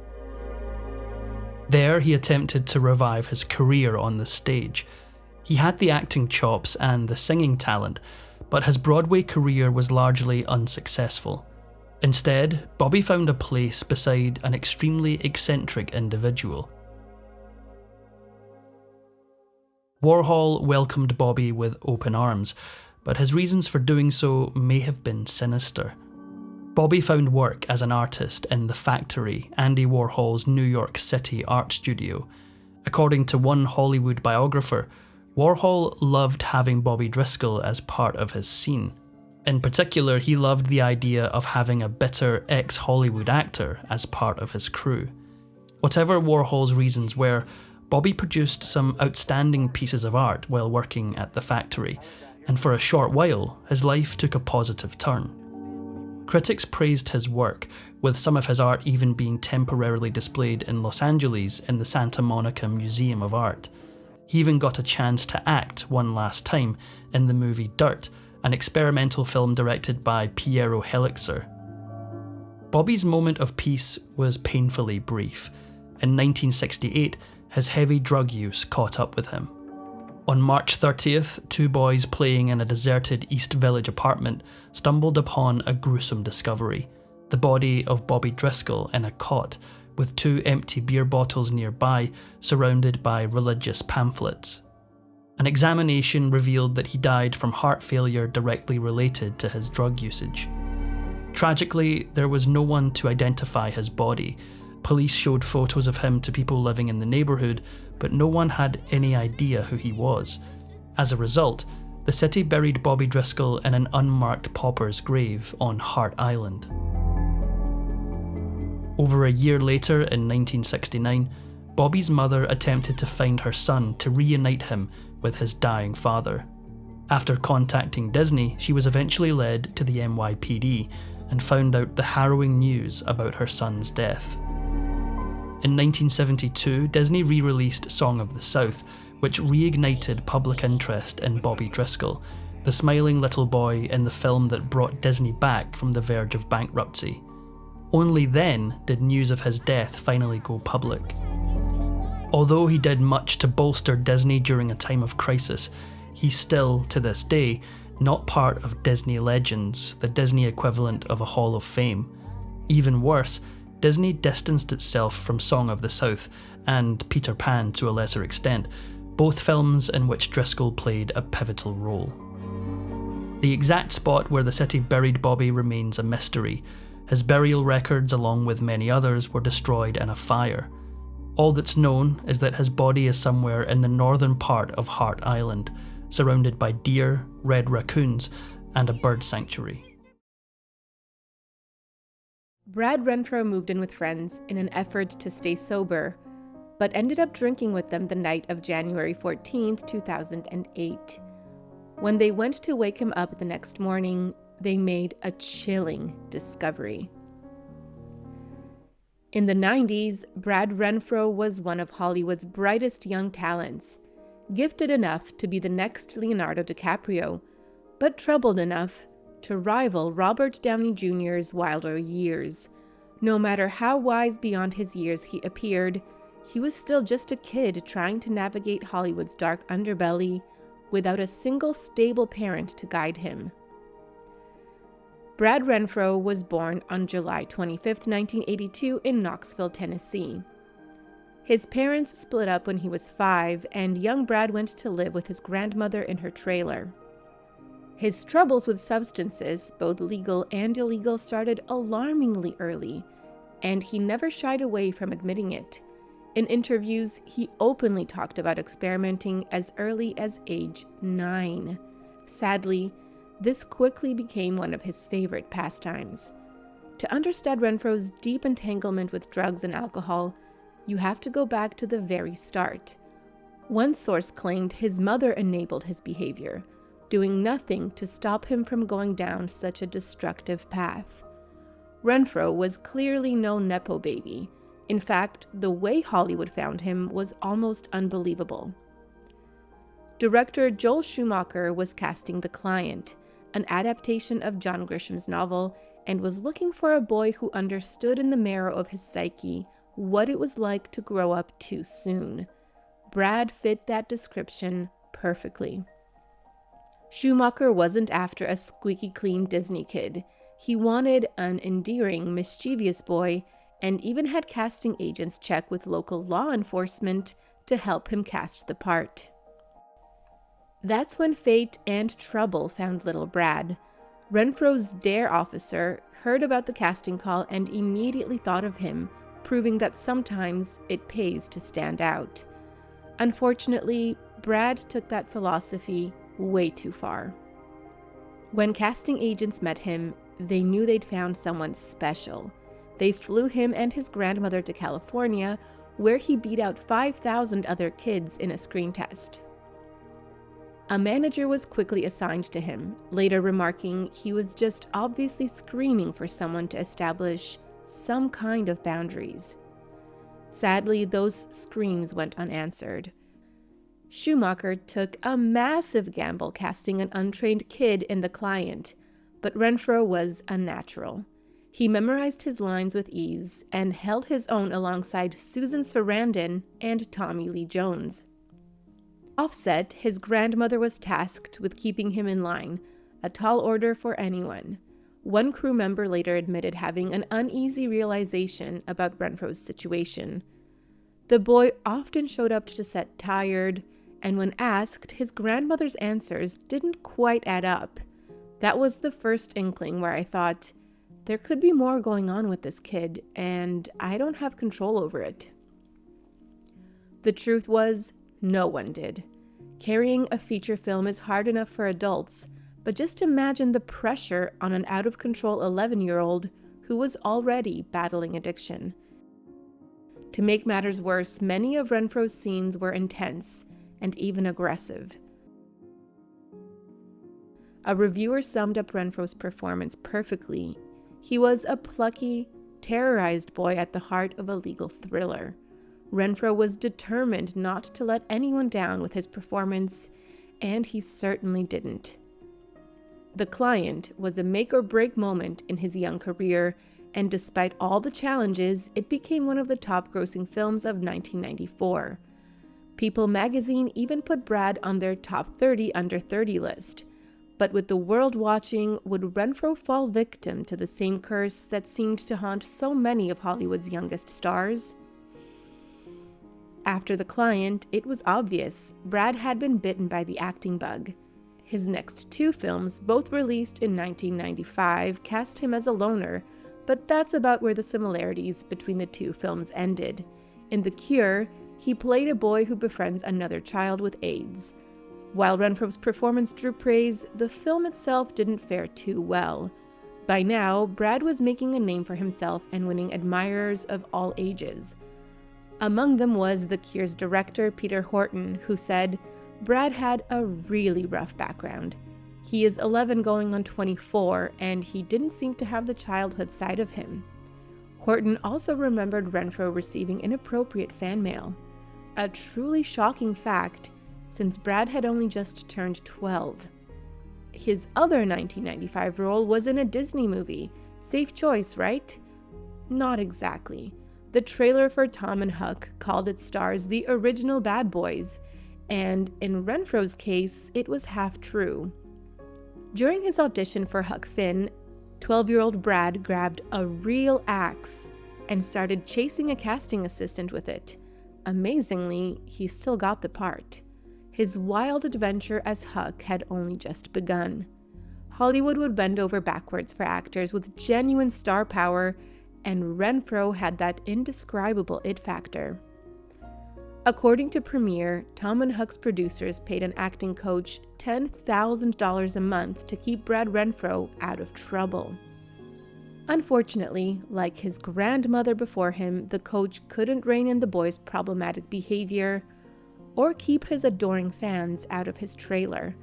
There, he attempted to revive his career on the stage. He had the acting chops and the singing talent, but his Broadway career was largely unsuccessful. Instead, Bobby found a place beside an extremely eccentric individual. Warhol welcomed Bobby with open arms, but his reasons for doing so may have been sinister. Bobby found work as an artist in The Factory, Andy Warhol's New York City art studio. According to one Hollywood biographer, Warhol loved having Bobby Driscoll as part of his scene. In particular, he loved the idea of having a bitter ex-Hollywood actor as part of his crew. Whatever Warhol's reasons were, Bobby produced some outstanding pieces of art while working at The Factory, and for a short while, his life took a positive turn. Critics praised his work, with some of his art even being temporarily displayed in Los Angeles in the Santa Monica Museum of Art. He even got a chance to act one last time in the movie Dirt, an experimental film directed by Piero Helixer. Bobby's moment of peace was painfully brief. In 1968, his heavy drug use caught up with him. On March 30th, two boys playing in a deserted East Village apartment stumbled upon a gruesome discovery: the body of Bobby Driscoll in a cot, with two empty beer bottles nearby, surrounded by religious pamphlets. An examination revealed that he died from heart failure directly related to his drug usage. Tragically, there was no one to identify his body. Police showed photos of him to people living in the neighbourhood, but no one had any idea who he was. As a result, the city buried Bobby Driscoll in an unmarked pauper's grave on Hart Island. Over a year later, in 1969, Bobby's mother attempted to find her son to reunite him with his dying father. After contacting Disney, she was eventually led to the NYPD and found out the harrowing news about her son's death. In 1972, Disney re-released Song of the South, which reignited public interest in Bobby Driscoll, the smiling little boy in the film that brought Disney back from the verge of bankruptcy. Only then did news of his death finally go public. Although he did much to bolster Disney during a time of crisis, he's still, to this day, not part of Disney Legends, the Disney equivalent of a Hall of Fame. Even worse, Disney distanced itself from Song of the South and Peter Pan to a lesser extent, both films in which Driscoll played a pivotal role. The exact spot where the city buried Bobby remains a mystery. His burial records, along with many others, were destroyed in a fire. All that's known is that his body is somewhere in the northern part of Hart Island, surrounded by deer, red raccoons, and a bird sanctuary. Brad Renfro moved in with friends in an effort to stay sober, but ended up drinking with them the night of January 14, 2008. When they went to wake him up the next morning, they made a chilling discovery. In the 90s, Brad Renfro was one of Hollywood's brightest young talents, gifted enough to be the next Leonardo DiCaprio, but troubled enough to rival Robert Downey Jr.'s wilder years. No matter how wise beyond his years he appeared, he was still just a kid trying to navigate Hollywood's dark underbelly without a single stable parent to guide him. Brad Renfro was born on July 25, 1982 in Knoxville, Tennessee. His parents split up when he was 5, and young Brad went to live with his grandmother in her trailer. His troubles with substances, both legal and illegal, started alarmingly early, and he never shied away from admitting it. In interviews, he openly talked about experimenting as early as age 9. Sadly, this quickly became one of his favorite pastimes. To understand Renfro's deep entanglement with drugs and alcohol, you have to go back to the very start. One source claimed his mother enabled his behavior, doing nothing to stop him from going down such a destructive path. Renfro was clearly no Nepo baby. In fact, the way Hollywood found him was almost unbelievable. Director Joel Schumacher was casting The Client, an adaptation of John Grisham's novel, and was looking for a boy who understood in the marrow of his psyche what it was like to grow up too soon. Brad fit that description perfectly. Schumacher wasn't after a squeaky clean Disney kid. He wanted an endearing, mischievous boy, and even had casting agents check with local law enforcement to help him cast the part. That's when fate and trouble found little Brad. Renfro's DARE officer heard about the casting call and immediately thought of him, proving that sometimes it pays to stand out. Unfortunately, Brad took that philosophy way too far. When casting agents met him, they knew they'd found someone special. They flew him and his grandmother to California, where he beat out 5,000 other kids in a screen test. A manager was quickly assigned to him, later remarking he was just obviously screaming for someone to establish some kind of boundaries. Sadly, those screams went unanswered. Schumacher took a massive gamble casting an untrained kid in The Client, but Renfro was unnatural. He memorized his lines with ease and held his own alongside Susan Sarandon and Tommy Lee Jones. Offset, his grandmother was tasked with keeping him in line, a tall order for anyone. One crew member later admitted having an uneasy realization about Renfro's situation. The boy often showed up to set tired, and when asked, his grandmother's answers didn't quite add up. That was the first inkling where I thought, there could be more going on with this kid, and I don't have control over it. The truth was, no one did. Carrying a feature film is hard enough for adults, but just imagine the pressure on an out-of-control 11-year-old who was already battling addiction. To make matters worse, many of Renfro's scenes were intense and even aggressive. A reviewer summed up Renfro's performance perfectly. He was a plucky, terrorized boy at the heart of a legal thriller. Renfro was determined not to let anyone down with his performance, and he certainly didn't. The Client was a make-or-break moment in his young career, and despite all the challenges, it became one of the top-grossing films of 1994. People magazine even put Brad on their top 30 under 30 list. But with the world watching, would Renfro fall victim to the same curse that seemed to haunt so many of Hollywood's youngest stars? After The Client, it was obvious Brad had been bitten by the acting bug. His next two films, both released in 1995, cast him as a loner, but that's about where the similarities between the two films ended. In The Cure, he played a boy who befriends another child with AIDS. While Renfro's performance drew praise, the film itself didn't fare too well. By now, Brad was making a name for himself and winning admirers of all ages. Among them was The Cure's director, Peter Horton, who said, Brad had a really rough background. He is 11 going on 24, and he didn't seem to have the childhood side of him. Horton also remembered Renfro receiving inappropriate fan mail. A truly shocking fact, since Brad had only just turned 12. His other 1995 role was in a Disney movie. Safe choice, right? Not exactly. The trailer for Tom and Huck called its stars the original Bad Boys, and in Renfro's case, it was half true. During his audition for Huck Finn, 12-year-old Brad grabbed a real axe and started chasing a casting assistant with it. Amazingly, he still got the part. His wild adventure as Huck had only just begun. Hollywood would bend over backwards for actors with genuine star power, and Renfro had that indescribable it factor. According to Premiere, Tom and Huck's producers paid an acting coach $10,000 a month to keep Brad Renfro out of trouble. Unfortunately, like his grandmother before him, the coach couldn't rein in the boy's problematic behavior or keep his adoring fans out of his trailer.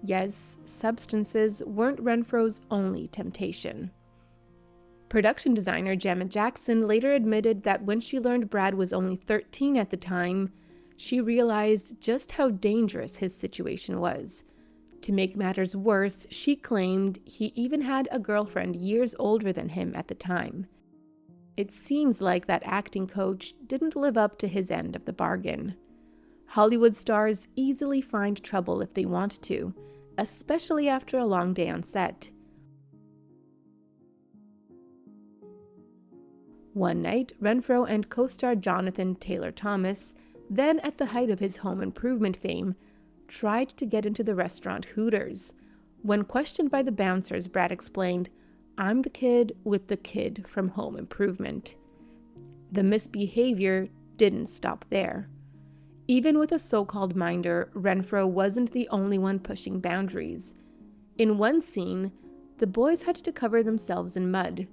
Yes, substances weren't Renfro's only temptation. Production designer Janet Jackson later admitted that when she learned Brad was only 13 at the time, she realized just how dangerous his situation was. To make matters worse, she claimed he even had a girlfriend years older than him at the time. It seems like that acting coach didn't live up to his end of the bargain. Hollywood stars easily find trouble if they want to, especially after a long day on set. One night, Renfro and co-star Jonathan Taylor Thomas, then at the height of his home improvement fame, tried to get into the restaurant Hooters. When questioned by the bouncers, Brad explained, "I'm the kid with the kid from Home Improvement." The misbehavior didn't stop there. Even with a so-called minder, Renfro wasn't the only one pushing boundaries. In one scene, the boys had to cover themselves in mud.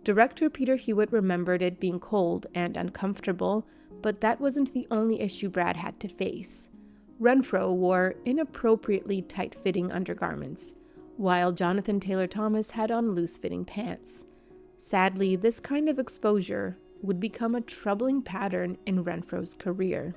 Director Peter Hewitt remembered it being cold and uncomfortable, but that wasn't the only issue Brad had to face. Renfro wore inappropriately tight-fitting undergarments, while Jonathan Taylor Thomas had on loose-fitting pants. Sadly, this kind of exposure would become a troubling pattern in Renfro's career.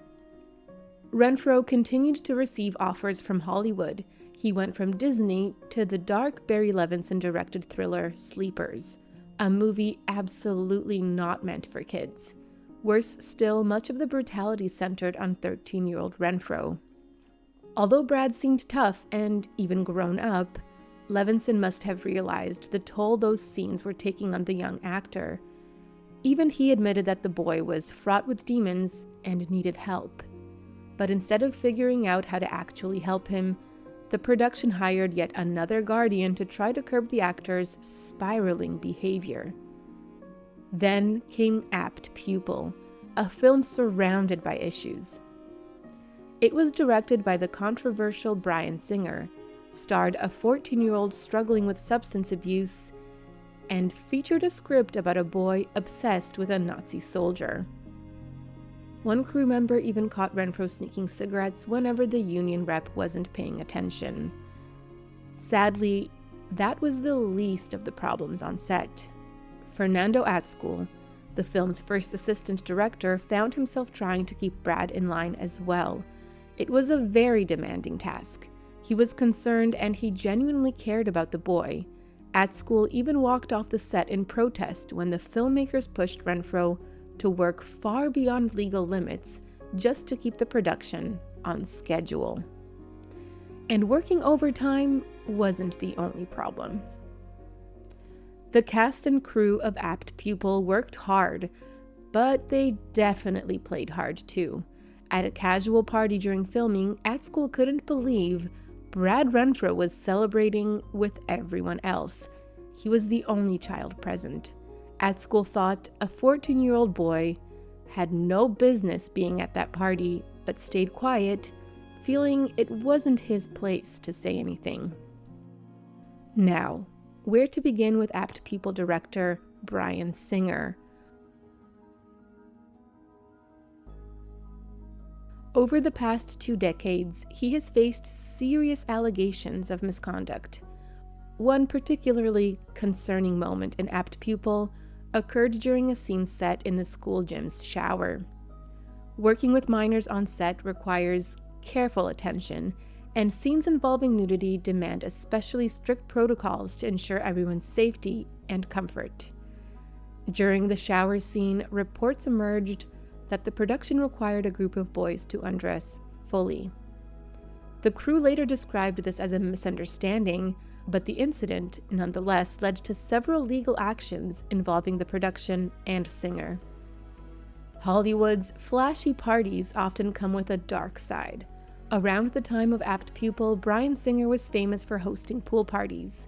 Renfro continued to receive offers from Hollywood. He went from Disney to the dark Barry Levinson-directed thriller Sleepers. a movie absolutely not meant for kids. Worse still, much of the brutality centered on 13-year-old Renfro. Although Brad seemed tough and even grown up, Levinson must have realized the toll those scenes were taking on the young actor. Even he admitted that the boy was fraught with demons and needed help. But instead of figuring out how to actually help him, the production hired yet another guardian to try to curb the actor's spiraling behavior. Then came Apt Pupil, a film surrounded by issues. It was directed by the controversial Bryan Singer, starred a 14-year-old struggling with substance abuse, and featured a script about a boy obsessed with a Nazi soldier. One crew member even caught Renfro sneaking cigarettes whenever the union rep wasn't paying attention. Sadly, that was the least of the problems on set. Fernando Atzcool, the film's first assistant director, found himself trying to keep Brad in line as well. It was a very demanding task. He was concerned and he genuinely cared about the boy. Atzcool even walked off the set in protest when the filmmakers pushed Renfro to work far beyond legal limits just to keep the production on schedule. And working overtime wasn't the only problem. The cast and crew of Apt Pupil worked hard, but they definitely played hard too. At a casual party during filming, Atzcool couldn't believe Brad Renfro was celebrating with everyone else. He was the only child present. Atzcool thought a 14-year-old boy had no business being at that party, but stayed quiet, feeling it wasn't his place to say anything. Now, where to begin with Apt Pupil director Bryan Singer? Over the past 2 decades, he has faced serious allegations of misconduct. One particularly concerning moment in Apt Pupil occurred during a scene set in the school gym's shower. Working with minors on set requires careful attention, and scenes involving nudity demand especially strict protocols to ensure everyone's safety and comfort. During the shower scene, reports emerged that the production required a group of boys to undress fully. The crew later described this as a misunderstanding, but the incident, nonetheless, led to several legal actions involving the production and Singer. Hollywood's flashy parties often come with a dark side. Around the time of Apt Pupil, Bryan Singer was famous for hosting pool parties.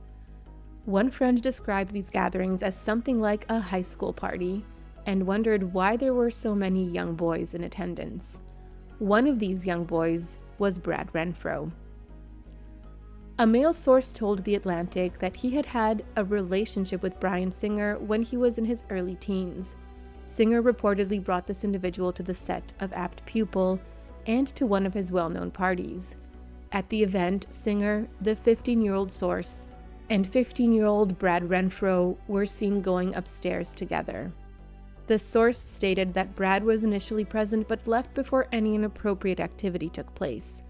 One friend described these gatherings as something like a high school party, and wondered why there were so many young boys in attendance. One of these young boys was Brad Renfro. A male source told The Atlantic that he had had a relationship with Bryan Singer when he was in his early teens. Singer reportedly brought this individual to the set of Apt Pupil and to one of his well-known parties. At the event, Singer, the 15-year-old source, and 15-year-old Brad Renfro were seen going upstairs together. The source stated that Brad was initially present but left before any inappropriate activity took place.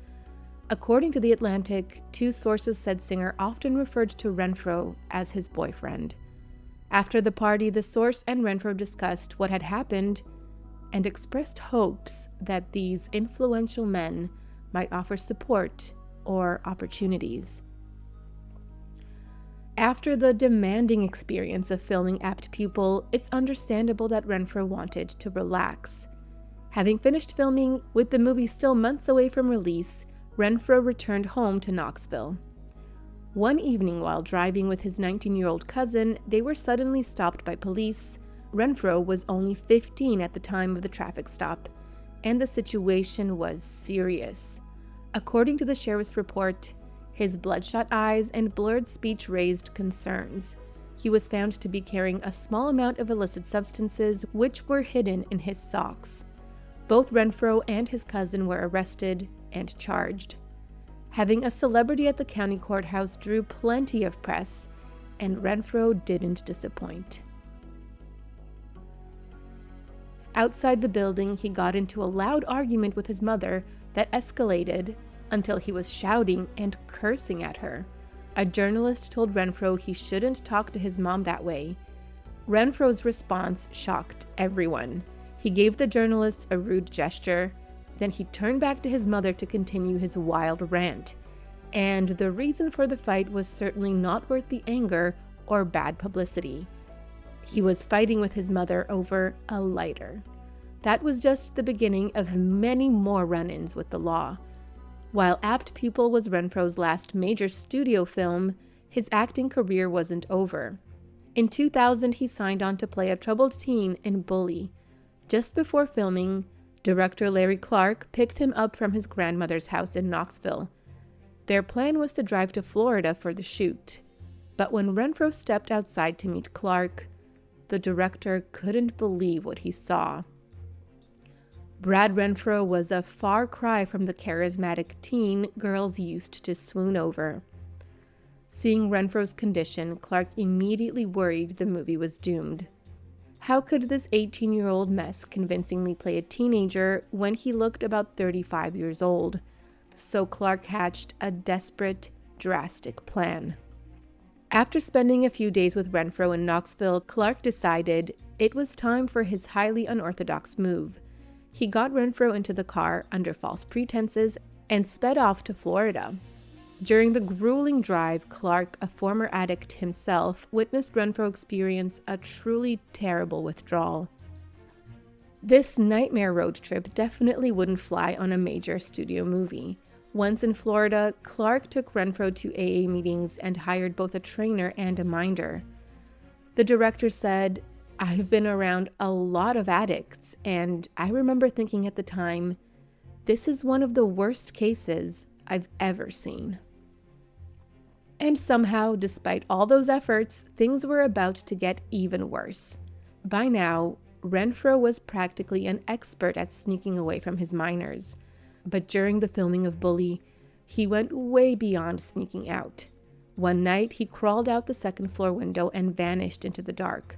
According to The Atlantic, 2 sources said Singer often referred to Renfro as his boyfriend. After the party, the source and Renfro discussed what had happened and expressed hopes that these influential men might offer support or opportunities. After the demanding experience of filming Apt Pupil, it's understandable that Renfro wanted to relax. Having finished filming, with the movie still months away from release, Renfro returned home to Knoxville. One evening while driving with his 19-year-old cousin, they were suddenly stopped by police. Renfro was only 15 at the time of the traffic stop, and the situation was serious. According to the sheriff's report, his bloodshot eyes and blurred speech raised concerns. He was found to be carrying a small amount of illicit substances, which were hidden in his socks. Both Renfro and his cousin were arrested and charged. Having a celebrity at the county courthouse drew plenty of press, and Renfro didn't disappoint. Outside the building, he got into a loud argument with his mother that escalated until he was shouting and cursing at her. A journalist told Renfro he shouldn't talk to his mom that way. Renfro's response shocked everyone. He gave the journalists a rude gesture, then he turned back to his mother to continue his wild rant. And the reason for the fight was certainly not worth the anger or bad publicity. He was fighting with his mother over a lighter. That was just the beginning of many more run-ins with the law. While Apt Pupil was Renfro's last major studio film, his acting career wasn't over. In 2000, he signed on to play a troubled teen in Bully. Just before filming, director Larry Clark picked him up from his grandmother's house in Knoxville. Their plan was to drive to Florida for the shoot. But when Renfro stepped outside to meet Clark, the director couldn't believe what he saw. Brad Renfro was a far cry from the charismatic teen girls used to swoon over. Seeing Renfro's condition, Clark immediately worried the movie was doomed. How could this 18-year-old mess convincingly play a teenager when he looked about 35 years old? So Clark hatched a desperate, drastic plan. After spending a few days with Renfro in Knoxville, Clark decided it was time for his highly unorthodox move. He got Renfro into the car under false pretenses and sped off to Florida. During the grueling drive, Clark, a former addict himself, witnessed Renfro experience a truly terrible withdrawal. This nightmare road trip definitely wouldn't fly on a major studio movie. Once in Florida, Clark took Renfro to AA meetings and hired both a trainer and a minder. The director said, "I've been around a lot of addicts, and I remember thinking at the time, this is one of the worst cases I've ever seen." And somehow, despite all those efforts, things were about to get even worse. By now, Renfro was practically an expert at sneaking away from his minors. But during the filming of Bully, he went way beyond sneaking out. One night, he crawled out the second-floor window and vanished into the dark.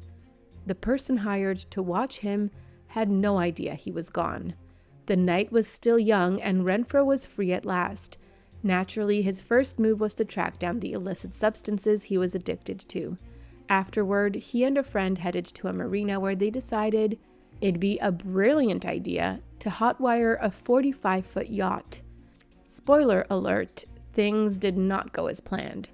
The person hired to watch him had no idea he was gone. The night was still young, and Renfro was free at last. Naturally, his first move was to track down the illicit substances he was addicted to. Afterward, he and a friend headed to a marina where they decided it'd be a brilliant idea to hotwire a 45-foot yacht. Spoiler alert, things did not go as planned.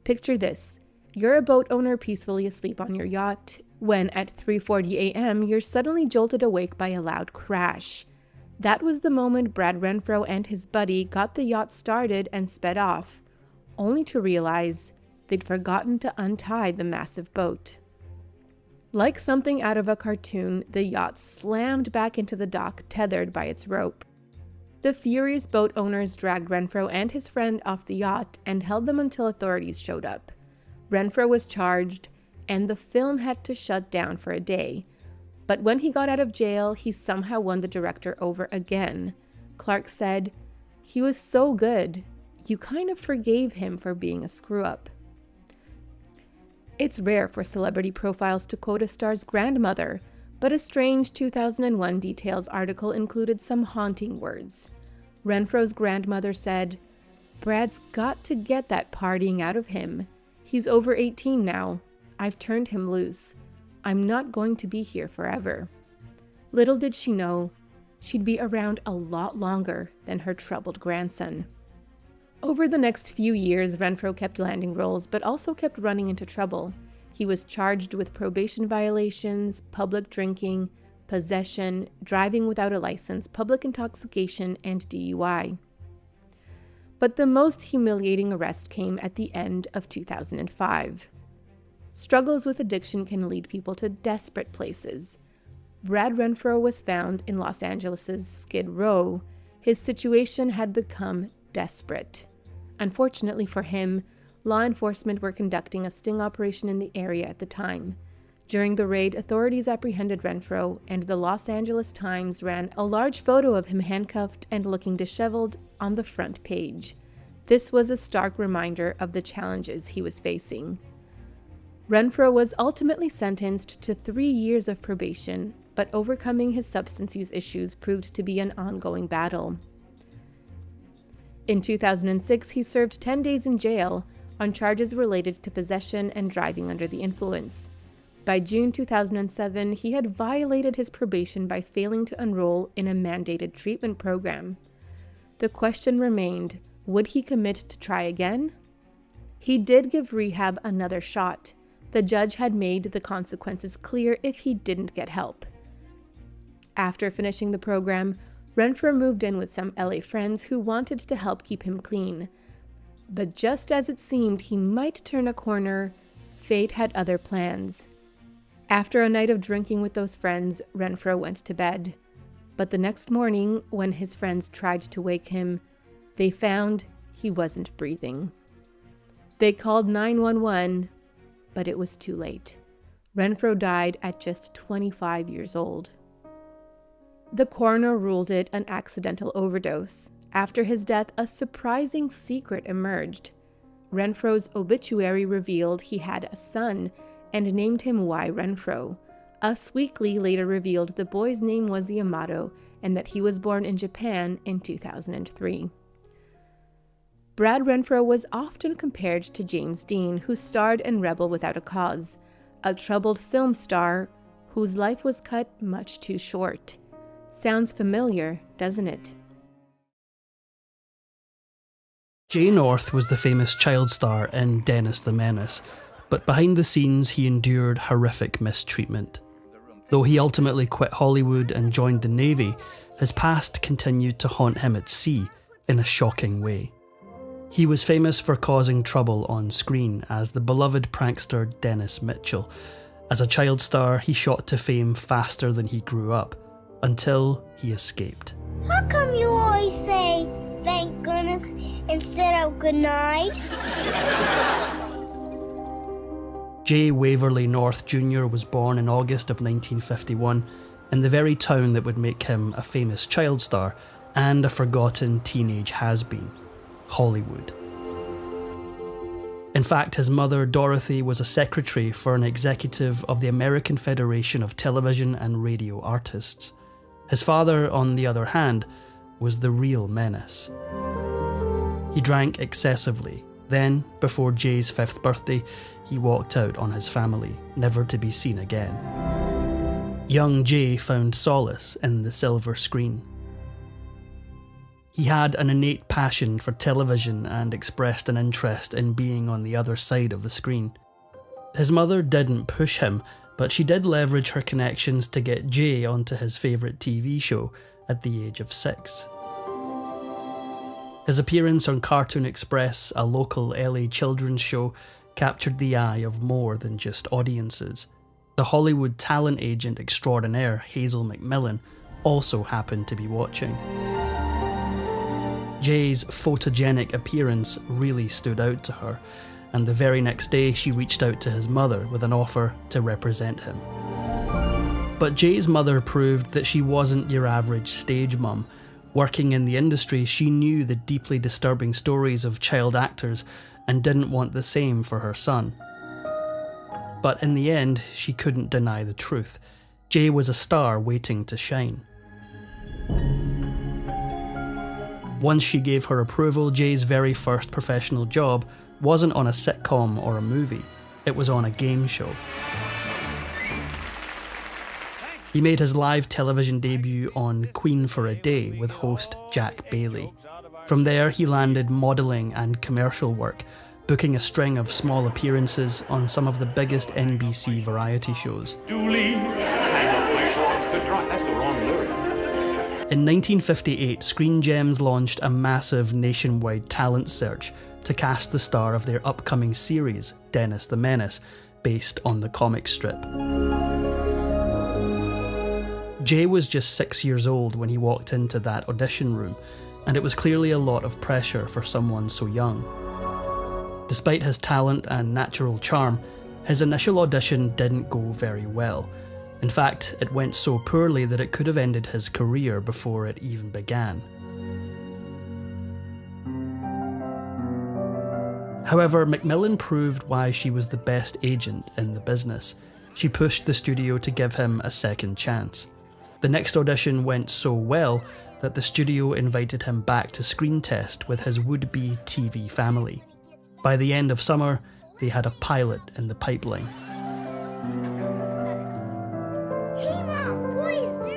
Picture this. You're a boat owner peacefully asleep on your yacht, when at 3:40 a.m. you're suddenly jolted awake by a loud crash. That was the moment Brad Renfro and his buddy got the yacht started and sped off, only to realize they'd forgotten to untie the massive boat. Like something out of a cartoon, the yacht slammed back into the dock, tethered by its rope. The furious boat owners dragged Renfro and his friend off the yacht and held them until authorities showed up. Renfro was charged, and the film had to shut down for a day. But when he got out of jail, he somehow won the director over again. Clark said, "He was so good, you kind of forgave him for being a screw-up." It's rare for celebrity profiles to quote a star's grandmother, but a strange 2001 Details article included some haunting words. Renfro's grandmother said, "Brad's got to get that partying out of him. He's over 18 now. I've turned him loose. I'm not going to be here forever." Little did she know, she'd be around a lot longer than her troubled grandson. Over the next few years, Renfro kept landing roles, but also kept running into trouble. He was charged with probation violations, public drinking, possession, driving without a license, public intoxication, and DUI. But the most humiliating arrest came at the end of 2005. Struggles with addiction can lead people to desperate places. Brad Renfro was found in Los Angeles' Skid Row. His situation had become desperate. Unfortunately for him, law enforcement were conducting a sting operation in the area at the time. During the raid, authorities apprehended Renfro, and the Los Angeles Times ran a large photo of him handcuffed and looking disheveled on the front page. This was a stark reminder of the challenges he was facing. Renfro was ultimately sentenced to 3 years of probation, but overcoming his substance use issues proved to be an ongoing battle. In 2006, he served 10 days in jail on charges related to possession and driving under the influence. By June 2007, he had violated his probation by failing to enroll in a mandated treatment program. The question remained, would he commit to try again? He did give rehab another shot. The judge had made the consequences clear if he didn't get help. After finishing the program, Renfro moved in with some LA friends who wanted to help keep him clean. But just as it seemed he might turn a corner, fate had other plans. After a night of drinking with those friends, Renfro went to bed. But the next morning, when his friends tried to wake him, they found he wasn't breathing. They called 911, but it was too late. Renfro died at just 25 years old. The coroner ruled it an accidental overdose. After his death, a surprising secret emerged. Renfro's obituary revealed he had a son and named him Y. Renfro. Us Weekly later revealed the boy's name was Yamato and that he was born in Japan in 2003. Brad Renfro was often compared to James Dean, who starred in Rebel Without a Cause, a troubled film star whose life was cut much too short. Sounds familiar, doesn't it? Jay North was the famous child star in Dennis the Menace, but behind the scenes he endured horrific mistreatment. Though he ultimately quit Hollywood and joined the Navy, his past continued to haunt him at sea in a shocking way. He was famous for causing trouble on screen as the beloved prankster Dennis Mitchell. As a child star, he shot to fame faster than he grew up, until he escaped. How come you always say thank goodness instead of good night? Jay Waverly North Jr. was born in August of 1951 in the very town that would make him a famous child star and a forgotten teenage has-been, Hollywood. In fact, his mother, Dorothy, was a secretary for an executive of the American Federation of Television and Radio Artists. His father, on the other hand, was the real menace. He drank excessively. Then, before Jay's 5th birthday, he walked out on his family, never to be seen again. Young Jay found solace in the silver screen. He had an innate passion for television and expressed an interest in being on the other side of the screen. His mother didn't push him, but she did leverage her connections to get Jay onto his favourite TV show at the age of 6. His appearance on Cartoon Express, a local LA children's show, captured the eye of more than just audiences. The Hollywood talent agent extraordinaire Hazel McMillan also happened to be watching. Jay's photogenic appearance really stood out to her, and the very next day she reached out to his mother with an offer to represent him. But Jay's mother proved that she wasn't your average stage mum. Working in the industry, she knew the deeply disturbing stories of child actors and didn't want the same for her son. But in the end, she couldn't deny the truth. Jay was a star waiting to shine. Once she gave her approval, Jay's very first professional job wasn't on a sitcom or a movie, it was on a game show. He made his live television debut on Queen for a Day with host Jack Bailey. From there, he landed modelling and commercial work, booking a string of small appearances on some of the biggest NBC variety shows. In 1958, Screen Gems launched a massive nationwide talent search to cast the star of their upcoming series, Dennis the Menace, based on the comic strip. Jay was just 6 years old when he walked into that audition room, and it was clearly a lot of pressure for someone so young. Despite his talent and natural charm, his initial audition didn't go very well. In fact, it went so poorly that it could have ended his career before it even began. However, McMillan proved why she was the best agent in the business. She pushed the studio to give him a second chance. The next audition went so well that the studio invited him back to screen test with his would-be TV family. By the end of summer, they had a pilot in the pipeline.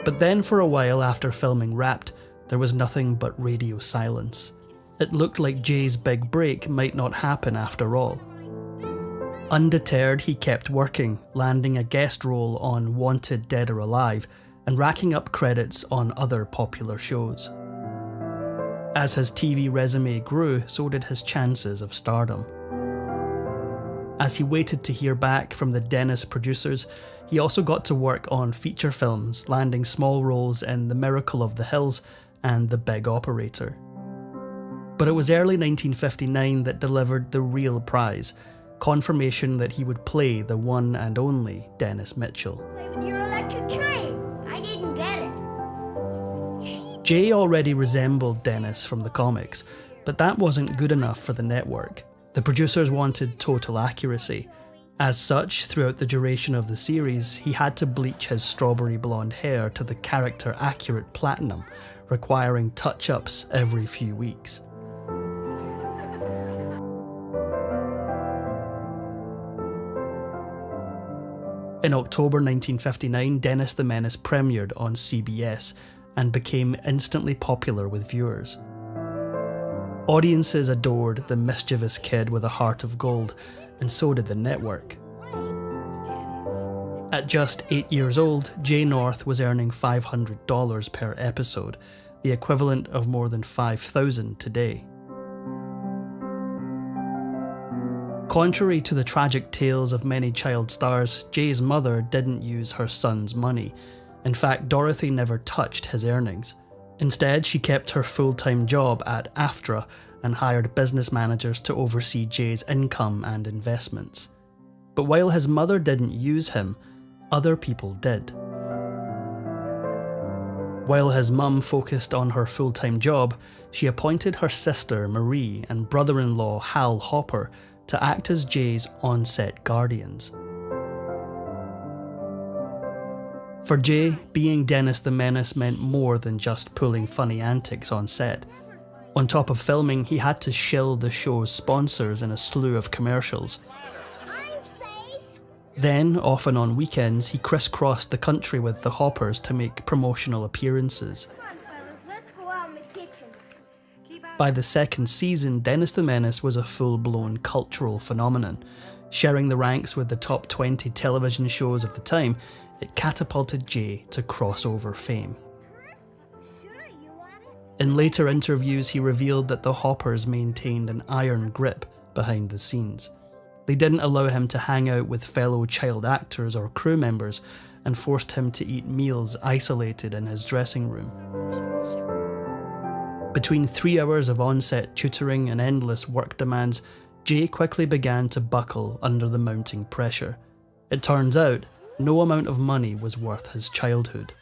But then for a while after filming wrapped, there was nothing but radio silence. It looked like Jay's big break might not happen after all. Undeterred, he kept working, landing a guest role on Wanted Dead or Alive, and racking up credits on other popular shows. As his TV resume grew, so did his chances of stardom. As he waited to hear back from the Dennis producers, he also got to work on feature films, landing small roles in The Miracle of the Hills and The Big Operator. But it was early 1959 that delivered the real prize, confirmation that he would play the one and only Dennis Mitchell. Play with your electric train. I didn't get it. Jay already resembled Dennis from the comics, but that wasn't good enough for the network. The producers wanted total accuracy. As such, throughout the duration of the series, he had to bleach his strawberry blonde hair to the character-accurate platinum, requiring touch-ups every few weeks. In October 1959, Dennis the Menace premiered on CBS and became instantly popular with viewers. Audiences adored the mischievous kid with a heart of gold, and so did the network. At just 8 years old, Jay North was earning $500 per episode, the equivalent of more than $5,000 today. Contrary to the tragic tales of many child stars, Jay's mother didn't use her son's money. In fact, Dorothy never touched his earnings. Instead, she kept her full-time job at AFTRA and hired business managers to oversee Jay's income and investments. But while his mother didn't use him, other people did. While his mum focused on her full-time job, she appointed her sister Marie and brother-in-law Hal Hopper to act as Jay's on-set guardians. For Jay, being Dennis the Menace meant more than just pulling funny antics on set. On top of filming, he had to shill the show's sponsors in a slew of commercials. Then, often on weekends, he crisscrossed the country with the Hoppers to make promotional appearances. By the second season, Dennis the Menace was a full-blown cultural phenomenon. Sharing the ranks with the top 20 television shows of the time, it catapulted Jay to crossover fame. In later interviews, he revealed that the Hoppers maintained an iron grip behind the scenes. They didn't allow him to hang out with fellow child actors or crew members and forced him to eat meals isolated in his dressing room. Between 3 hours of on-set tutoring and endless work demands, Jay quickly began to buckle under the mounting pressure. It turns out, no amount of money was worth his childhood.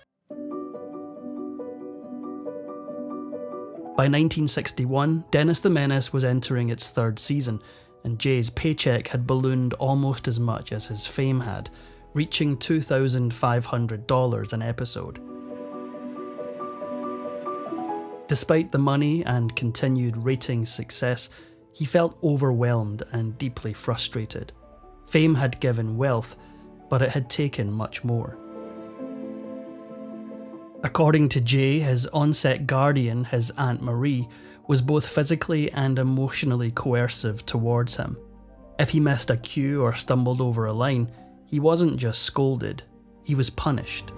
By 1961, Dennis the Menace was entering its third season, and Jay's paycheck had ballooned almost as much as his fame had, reaching $2,500 an episode. Despite the money and continued ratings success, he felt overwhelmed and deeply frustrated. Fame had given wealth, but it had taken much more. According to Jay, his on-set guardian, his Aunt Marie, was both physically and emotionally coercive towards him. If he missed a cue or stumbled over a line, he wasn't just scolded, he was punished.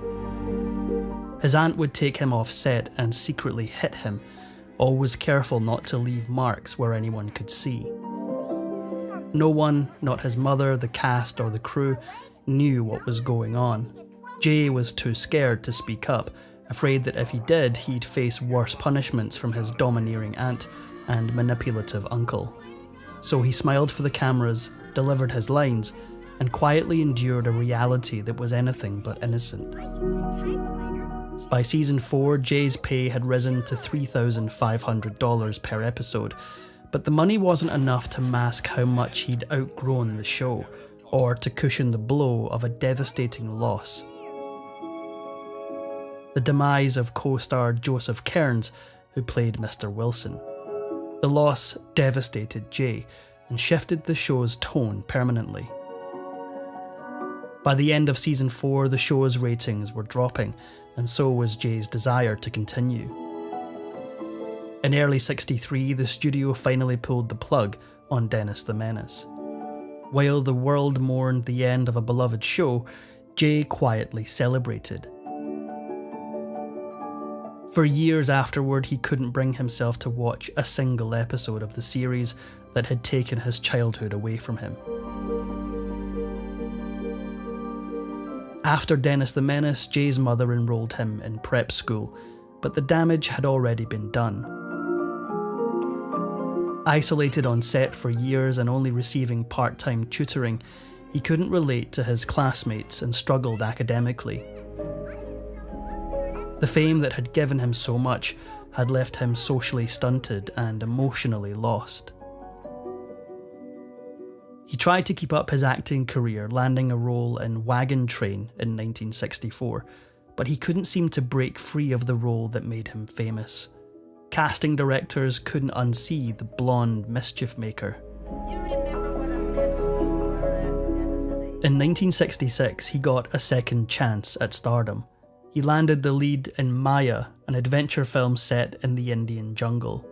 His aunt would take him off set and secretly hit him, always careful not to leave marks where anyone could see. No one, not his mother, the cast, or the crew, knew what was going on. Jay was too scared to speak up, afraid that if he did, he'd face worse punishments from his domineering aunt and manipulative uncle. So he smiled for the cameras, delivered his lines, and quietly endured a reality that was anything but innocent. By season 4, Jay's pay had risen to $3,500 per episode, but the money wasn't enough to mask how much he'd outgrown the show, or to cushion the blow of a devastating loss. The demise of co-star Joseph Kearns, who played Mr. Wilson. The loss devastated Jay and shifted the show's tone permanently. By the end of season 4, the show's ratings were dropping, and so was Jay's desire to continue. In early '63, the studio finally pulled the plug on Dennis the Menace. While the world mourned the end of a beloved show, Jay quietly celebrated. For years afterward, he couldn't bring himself to watch a single episode of the series that had taken his childhood away from him. After Dennis the Menace, Jay's mother enrolled him in prep school, but the damage had already been done. Isolated on set for years and only receiving part-time tutoring, he couldn't relate to his classmates and struggled academically. The fame that had given him so much had left him socially stunted and emotionally lost. He tried to keep up his acting career, landing a role in Wagon Train in 1964, but he couldn't seem to break free of the role that made him famous. Casting directors couldn't unsee the blonde mischief maker. In 1966, he got a second chance at stardom. He landed the lead in Maya, an adventure film set in the Indian jungle.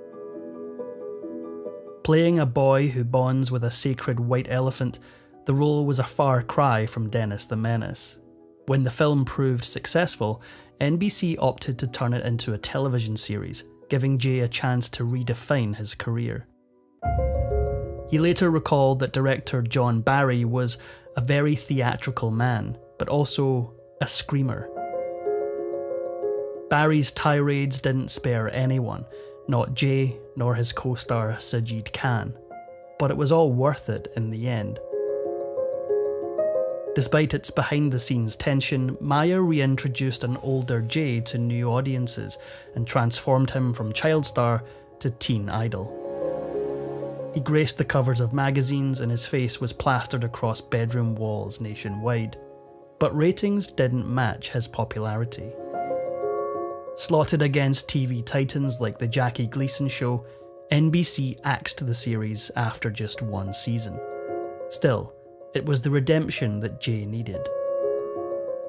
Playing a boy who bonds with a sacred white elephant, the role was a far cry from Dennis the Menace. When the film proved successful, NBC opted to turn it into a television series, giving Jay a chance to redefine his career. He later recalled that director John Barry was a very theatrical man, but also a screamer. Barry's tirades didn't spare anyone, not Jay nor his co-star Sajid Khan, but it was all worth it in the end. Despite its behind-the-scenes tension, Maya reintroduced an older Jay to new audiences and transformed him from child star to teen idol. He graced the covers of magazines and his face was plastered across bedroom walls nationwide, but ratings didn't match his popularity. Slotted against TV titans like The Jackie Gleason Show, NBC axed the series after just one season. Still, it was the redemption that Jay needed.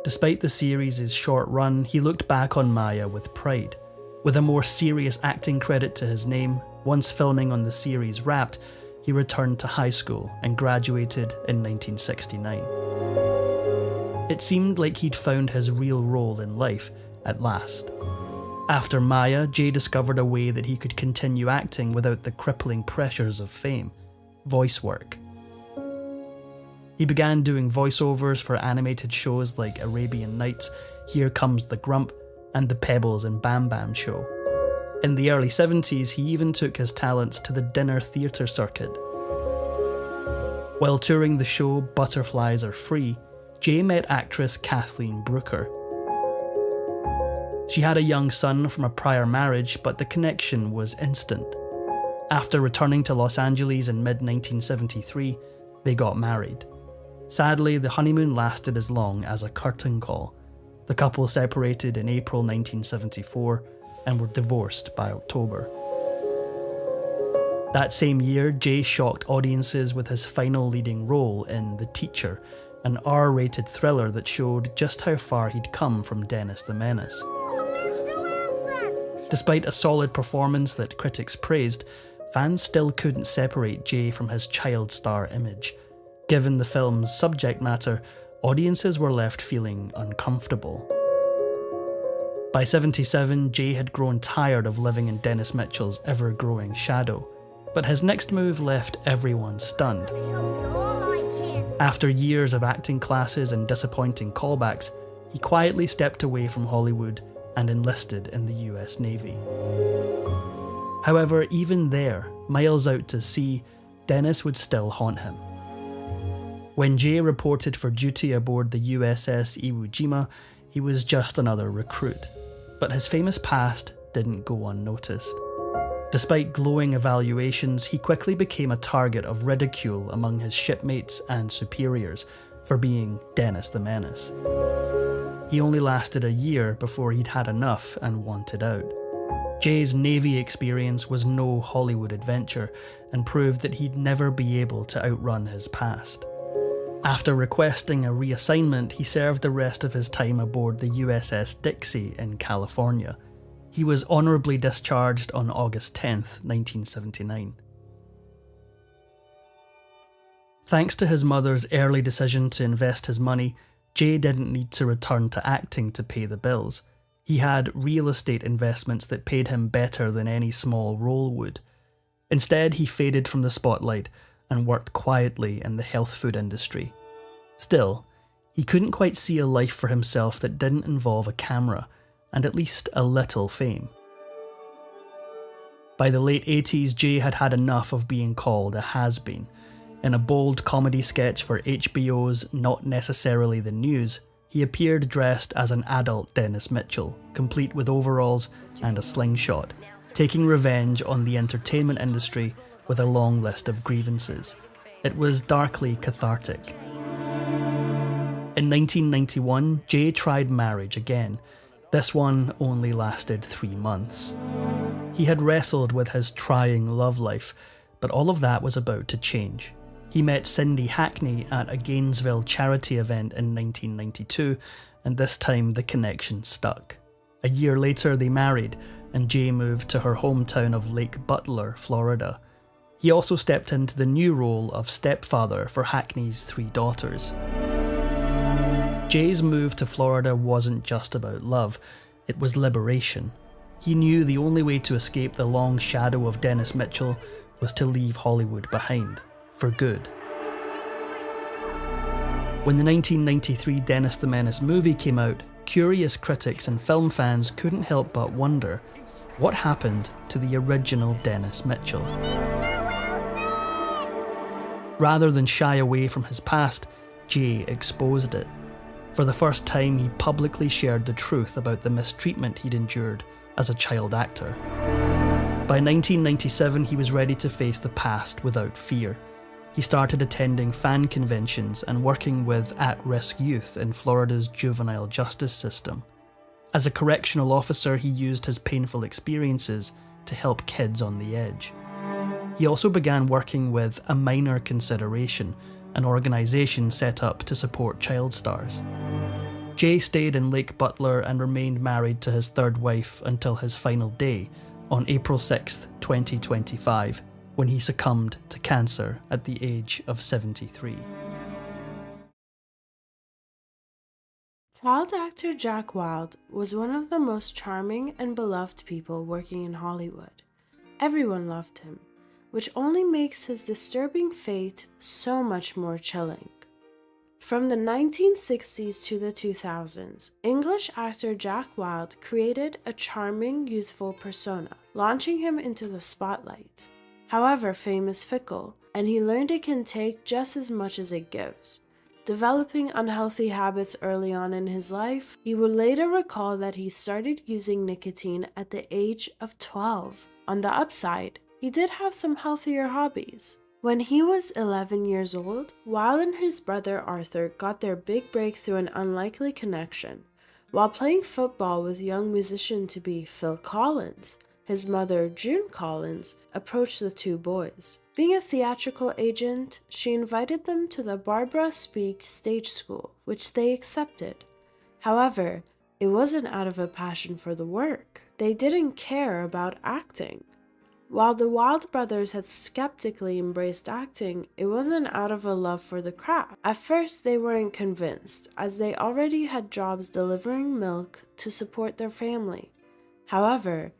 Despite the series' short run, he looked back on Maya with pride. With a more serious acting credit to his name, once filming on the series wrapped, he returned to high school and graduated in 1969. It seemed like he'd found his real role in life at last. After Maya, Jay discovered a way that he could continue acting without the crippling pressures of fame: voice work. He began doing voiceovers for animated shows like Arabian Nights, Here Comes the Grump, and The Pebbles and Bam Bam Show. In the early 70s, he even took his talents to the dinner theatre circuit. While touring the show Butterflies Are Free, Jay met actress Kathleen Brooker. She had a young son from a prior marriage, but the connection was instant. After returning to Los Angeles in mid-1973, they got married. Sadly, the honeymoon lasted as long as a curtain call. The couple separated in April 1974 and were divorced by October. That same year, Jay shocked audiences with his final leading role in The Teacher, an R-rated thriller that showed just how far he'd come from Dennis the Menace. Despite a solid performance that critics praised, fans still couldn't separate Jay from his child star image. Given the film's subject matter, audiences were left feeling uncomfortable. By 77, Jay had grown tired of living in Dennis Mitchell's ever-growing shadow, but his next move left everyone stunned. After years of acting classes and disappointing callbacks, he quietly stepped away from Hollywood and enlisted in the US Navy. However, even there, miles out to sea, Dennis would still haunt him. When Jay reported for duty aboard the USS Iwo Jima, he was just another recruit, but his famous past didn't go unnoticed. Despite glowing evaluations, he quickly became a target of ridicule among his shipmates and superiors for being Dennis the Menace. He only lasted a year before he'd had enough and wanted out. Jay's Navy experience was no Hollywood adventure and proved that he'd never be able to outrun his past. After requesting a reassignment, he served the rest of his time aboard the USS Dixie in California. He was honourably discharged on August 10th, 1979. Thanks to his mother's early decision to invest his money, Jay didn't need to return to acting to pay the bills. He had real estate investments that paid him better than any small role would. Instead, he faded from the spotlight and worked quietly in the health food industry. Still, he couldn't quite see a life for himself that didn't involve a camera and at least a little fame. By the late 80s, Jay had had enough of being called a has-been. In a bold comedy sketch for HBO's Not Necessarily the News, he appeared dressed as an adult Dennis Mitchell, complete with overalls and a slingshot, taking revenge on the entertainment industry with a long list of grievances. It was darkly cathartic. In 1991, Jay tried marriage again. This one only lasted 3 months. He had wrestled with his trying love life, but all of that was about to change. He met Cindy Hackney at a Gainesville charity event in 1992, and this time the connection stuck. A year later they married, and Jay moved to her hometown of Lake Butler, Florida. He also stepped into the new role of stepfather for Hackney's 3 daughters. Jay's move to Florida wasn't just about love, it was liberation. He knew the only way to escape the long shadow of Dennis Mitchell was to leave Hollywood behind, for good. When the 1993 Dennis the Menace movie came out, curious critics and film fans couldn't help but wonder, what happened to the original Dennis Mitchell? Rather than shy away from his past, Jay exposed it. For the first time, he publicly shared the truth about the mistreatment he'd endured as a child actor. By 1997, he was ready to face the past without fear. He started attending fan conventions and working with at-risk youth in Florida's juvenile justice system. As a correctional officer, he used his painful experiences to help kids on the edge. He also began working with A Minor Consideration, an organisation set up to support child stars. Jay stayed in Lake Butler and remained married to his 3rd wife until his final day, on April 6, 2025, when he succumbed to cancer at the age of 73. Child actor Jack Wilde was one of the most charming and beloved people working in Hollywood. Everyone loved him, which only makes his disturbing fate so much more chilling. From the 1960s to the 2000s, English actor Jack Wilde created a charming, youthful persona, launching him into the spotlight. However, fame is fickle, and he learned it can take just as much as it gives. Developing unhealthy habits early on in his life, he would later recall that he started using nicotine at the age of 12. On the upside, he did have some healthier hobbies. When he was 11 years old, Wilde and his brother Arthur got their big break through an unlikely connection. While playing football with young musician-to-be Phil Collins, his mother, June Collins, approached the 2 boys. Being a theatrical agent, she invited them to the Barbara Speake Stage School, which they accepted. However, it wasn't out of a passion for the work. They didn't care about acting. While the Wilde brothers had skeptically embraced acting, it wasn't out of a love for the craft. At first, they weren't convinced, as they already had jobs delivering milk to support their family. However,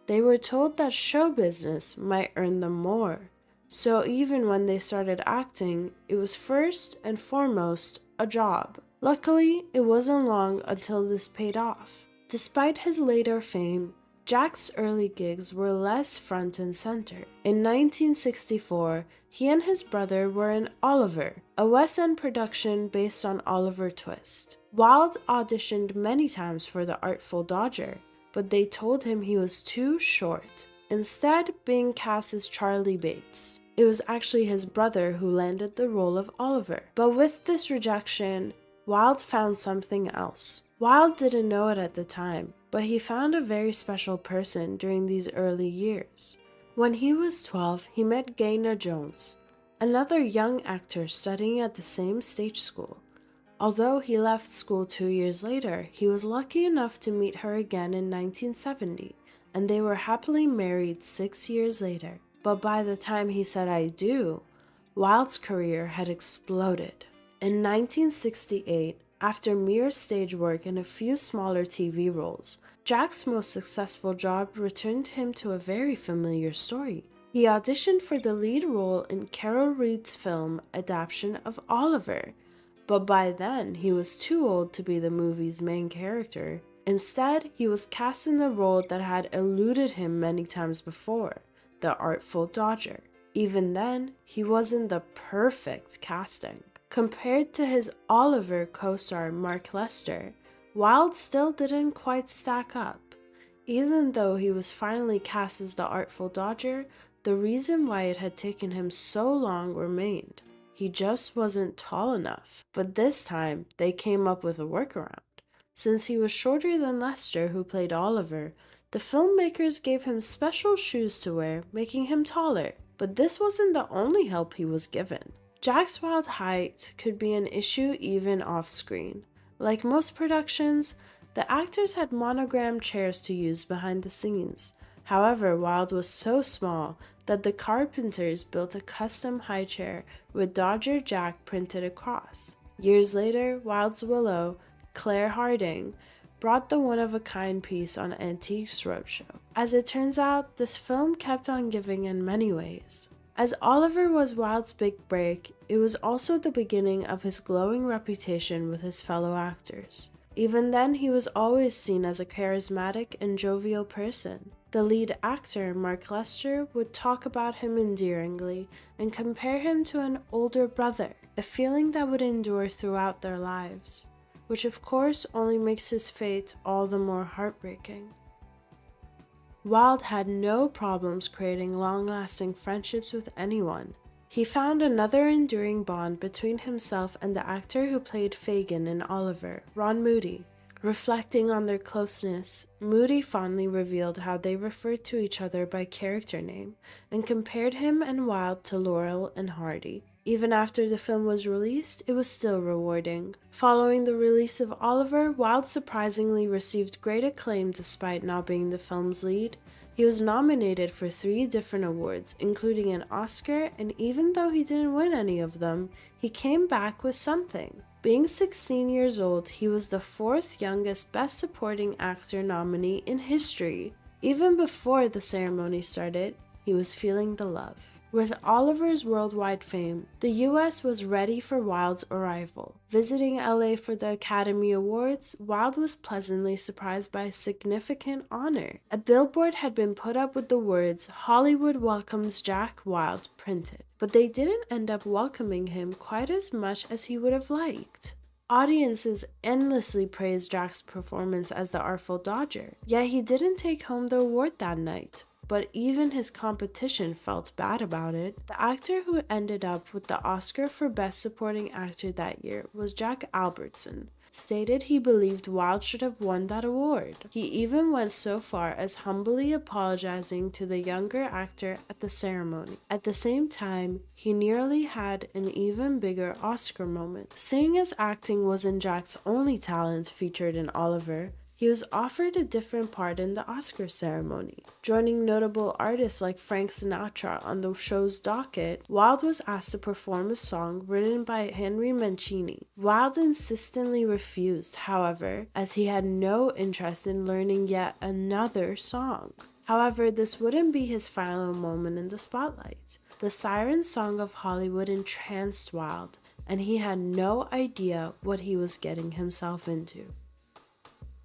they were told that show business might earn them more. So even when they started acting, it was first and foremost a job. Luckily, it wasn't long until this paid off. Despite his later fame, Jack's early gigs were less front and center. In 1964, he and his brother were in Oliver, a West End production based on Oliver Twist. Wilde auditioned many times for the Artful Dodger, but they told him he was too short, instead being cast as Charlie Bates. It was actually his brother who landed the role of Oliver. But with this rejection, Wilde found something else. Wilde didn't know it at the time, but he found a very special person during these early years. When he was 12, he met Gaynor Jones, another young actor studying at the same stage school. Although he left school 2 years later, he was lucky enough to meet her again in 1970, and they were happily married 6 years later. But by the time he said "I do," Wilde's career had exploded. In 1968, after mere stage work and a few smaller TV roles, Jack's most successful job returned him to a very familiar story. He auditioned for the lead role in Carol Reed's film adaptation of Oliver, but by then he was too old to be the movie's main character. Instead, he was cast in the role that had eluded him many times before, the Artful Dodger. Even then, he wasn't the perfect casting. Compared to his Oliver co-star Mark Lester, Wilde still didn't quite stack up. Even though he was finally cast as the Artful Dodger, the reason why it had taken him so long remained. He just wasn't tall enough. But this time, they came up with a workaround. Since he was shorter than Lester, who played Oliver, the filmmakers gave him special shoes to wear, making him taller. But this wasn't the only help he was given. Jack's Wilde's height could be an issue even off-screen. Like most productions, the actors had monogrammed chairs to use behind the scenes. However, Wilde was so small that the carpenters built a custom high chair with Dodger Jack printed across. Years later, Wilde's Willow, Claire Harding, brought the one-of-a-kind piece on Antiques Roadshow. As it turns out, this film kept on giving in many ways. As Oliver was Wilde's big break, it was also the beginning of his glowing reputation with his fellow actors. Even then, he was always seen as a charismatic and jovial person. The lead actor, Mark Lester, would talk about him endearingly and compare him to an older brother, a feeling that would endure throughout their lives, which of course only makes his fate all the more heartbreaking. Wilde had no problems creating long-lasting friendships with anyone. He found another enduring bond between himself and the actor who played Fagin in Oliver, Ron Moody. Reflecting on their closeness, Moody fondly revealed how they referred to each other by character name and compared him and Wilde to Laurel and Hardy. Even after the film was released, it was still rewarding. Following the release of Oliver, Wilde surprisingly received great acclaim despite not being the film's lead. He was nominated for 3 different awards, including an Oscar, and even though he didn't win any of them, he came back with something. Being 16 years old, he was the 4th youngest Best Supporting Actor nominee in history. Even before the ceremony started, he was feeling the love. With Oliver's worldwide fame, the US was ready for Wilde's arrival. Visiting LA for the Academy Awards, Wilde was pleasantly surprised by a significant honor. A billboard had been put up with the words, "Hollywood welcomes Jack Wilde," printed, but they didn't end up welcoming him quite as much as he would have liked. Audiences endlessly praised Jack's performance as the Artful Dodger, yet he didn't take home the award that night. But even his competition felt bad about it. The actor who ended up with the Oscar for Best Supporting Actor that year was Jack Albertson, stated he believed Wilde should have won that award. He even went so far as humbly apologizing to the younger actor at the ceremony. At the same time, he nearly had an even bigger Oscar moment. Seeing as acting wasn't Jack's only talent featured in Oliver, he was offered a different part in the Oscar ceremony. Joining notable artists like Frank Sinatra on the show's docket, Wilde was asked to perform a song written by Henry Mancini. Wilde insistently refused, however, as he had no interest in learning yet another song. However, this wouldn't be his final moment in the spotlight. The siren song of Hollywood entranced Wilde, and he had no idea what he was getting himself into.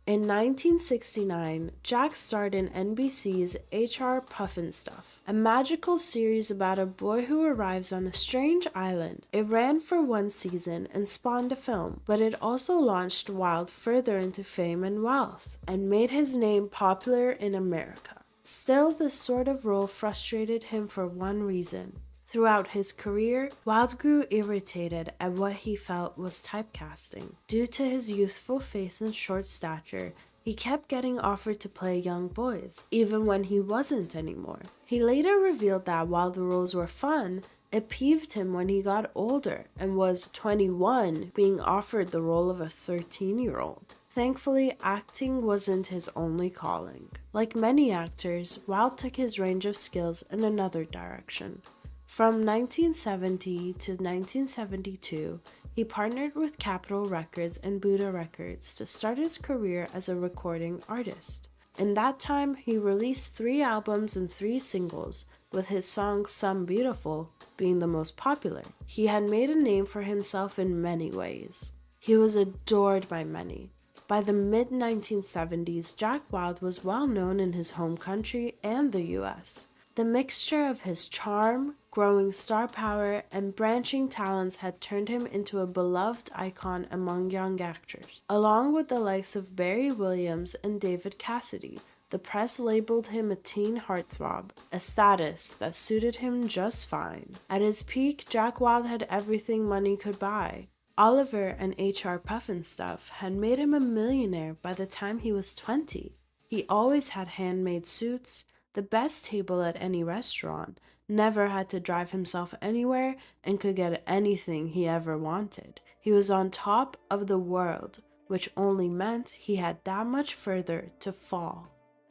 In 1969, Jack starred in NBC's H.R. Pufnstuf, a magical series about a boy who arrives on a strange island. It ran for 1 season and spawned a film, but it also launched Wilde further into fame and wealth, and made his name popular in America. Still, this sort of role frustrated him for one reason. Throughout his career, Wilde grew irritated at what he felt was typecasting. Due to his youthful face and short stature, he kept getting offered to play young boys, even when he wasn't anymore. He later revealed that while the roles were fun, It peeved him when he got older and was 21 being offered the role of a 13-year-old. Thankfully, acting wasn't his only calling. Like many actors, Wilde took his range of skills in another direction. From 1970 to 1972, he partnered with Capitol Records and Buddha Records to start his career as a recording artist. In that time, he released 3 albums and 3 singles, with his song Some Beautiful being the most popular. He had made a name for himself in many ways. He was adored by many. By the mid-1970s, Jack Wilde was well known in his home country and the US. The mixture of his charm, growing star power, and branching talents had turned him into a beloved icon among young actors. Along with the likes of Barry Williams and David Cassidy, the press labeled him a teen heartthrob, a status that suited him just fine. At his peak, Jack Wilde had everything money could buy. Oliver and H.R. Pufnstuf had made him a millionaire by the time he was 20. He always had handmade suits, the best table at any restaurant, never had to drive himself anywhere, and could get anything he ever wanted. He was on top of the world, which only meant he had that much further to fall.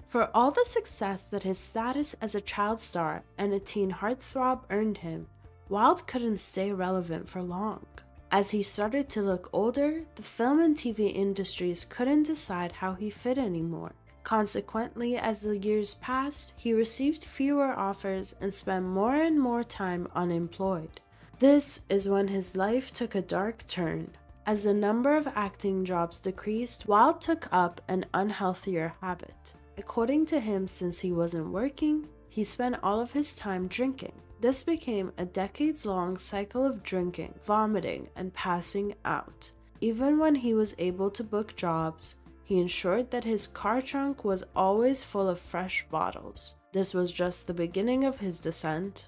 For all the success that his status as a child star and a teen heartthrob earned him, Wilde couldn't stay relevant for long. As he started to look older, the film and TV industries couldn't decide how he fit anymore. Consequently, as the years passed, he received fewer offers and spent more and more time unemployed. This is when his life took a dark turn. As the number of acting jobs decreased, Wilde took up an unhealthier habit. According to him, since he wasn't working, he spent all of his time drinking. This became a decades-long cycle of drinking, vomiting, and passing out. Even when he was able to book jobs, he ensured that his car trunk was always full of fresh bottles. This was just the beginning of his descent.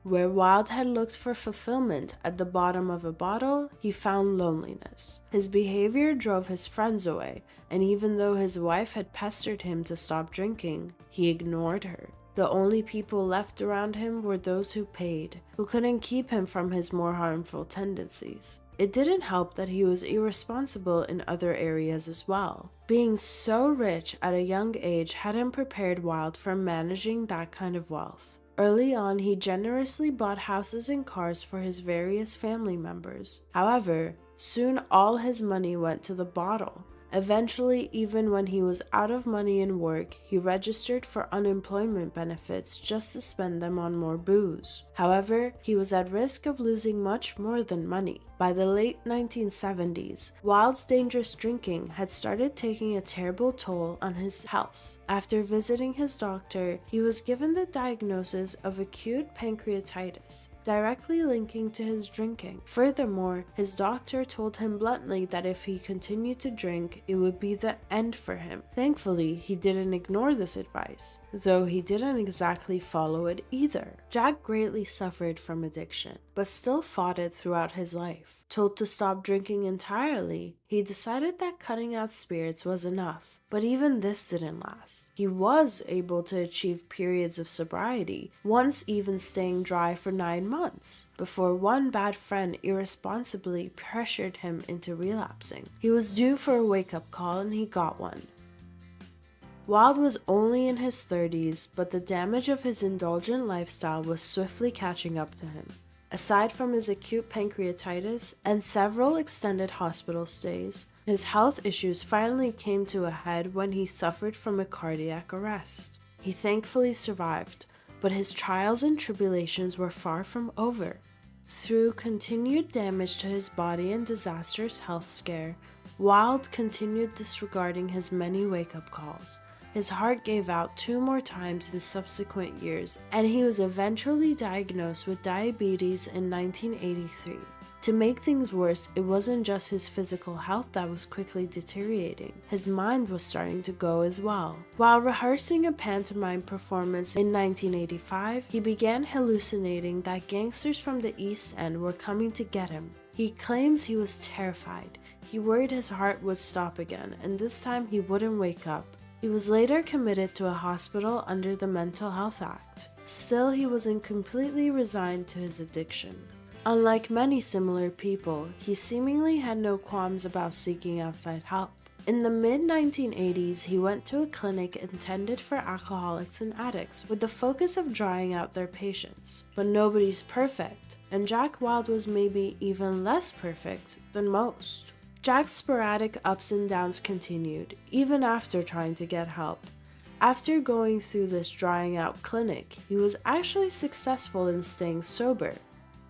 Where Wilde had looked for fulfillment at the bottom of a bottle, he found loneliness. His behavior drove his friends away, and even though his wife had pestered him to stop drinking, he ignored her. The only people left around him were those who paid, who couldn't keep him from his more harmful tendencies. It didn't help that he was irresponsible in other areas as well. Being so rich at a young age hadn't prepared Wilde for managing that kind of wealth. Early on, he generously bought houses and cars for his various family members. However, soon all his money went to the bottle. Eventually, even when he was out of money and work, he registered for unemployment benefits just to spend them on more booze. However, he was at risk of losing much more than money. By the late 1970s, Wilde's dangerous drinking had started taking a terrible toll on his health. After visiting his doctor, he was given the diagnosis of acute pancreatitis, directly linking to his drinking. Furthermore, his doctor told him bluntly that if he continued to drink, it would be the end for him. Thankfully, he didn't ignore this advice, though he didn't exactly follow it either. Jack greatly suffered from addiction, but still fought it throughout his life. Told to stop drinking entirely, he decided that cutting out spirits was enough, but even this didn't last. He was able to achieve periods of sobriety, once even staying dry for 9 months, before one bad friend irresponsibly pressured him into relapsing. He was due for a wake-up call and he got one. Wilde was only in his 30s, but the damage of his indulgent lifestyle was swiftly catching up to him. Aside from his acute pancreatitis and several extended hospital stays, his health issues finally came to a head when he suffered from a cardiac arrest. He thankfully survived, but his trials and tribulations were far from over. Through continued damage to his body and disastrous health scare, Wilde continued disregarding his many wake-up calls. His heart gave out 2 more times in subsequent years, and he was eventually diagnosed with diabetes in 1983. To make things worse, it wasn't just his physical health that was quickly deteriorating. His mind was starting to go as well. While rehearsing a pantomime performance in 1985, he began hallucinating that gangsters from the East End were coming to get him. He claims he was terrified. He worried his heart would stop again, and this time he wouldn't wake up. He was later committed to a hospital under the Mental Health Act. Still, he wasn't completely resigned to his addiction. Unlike many similar people, he seemingly had no qualms about seeking outside help. In the mid-1980s, he went to a clinic intended for alcoholics and addicts with the focus of drying out their patients. But nobody's perfect, and Jack Wild was maybe even less perfect than most. Jack's sporadic ups and downs continued, even after trying to get help. After going through this drying out clinic, he was actually successful in staying sober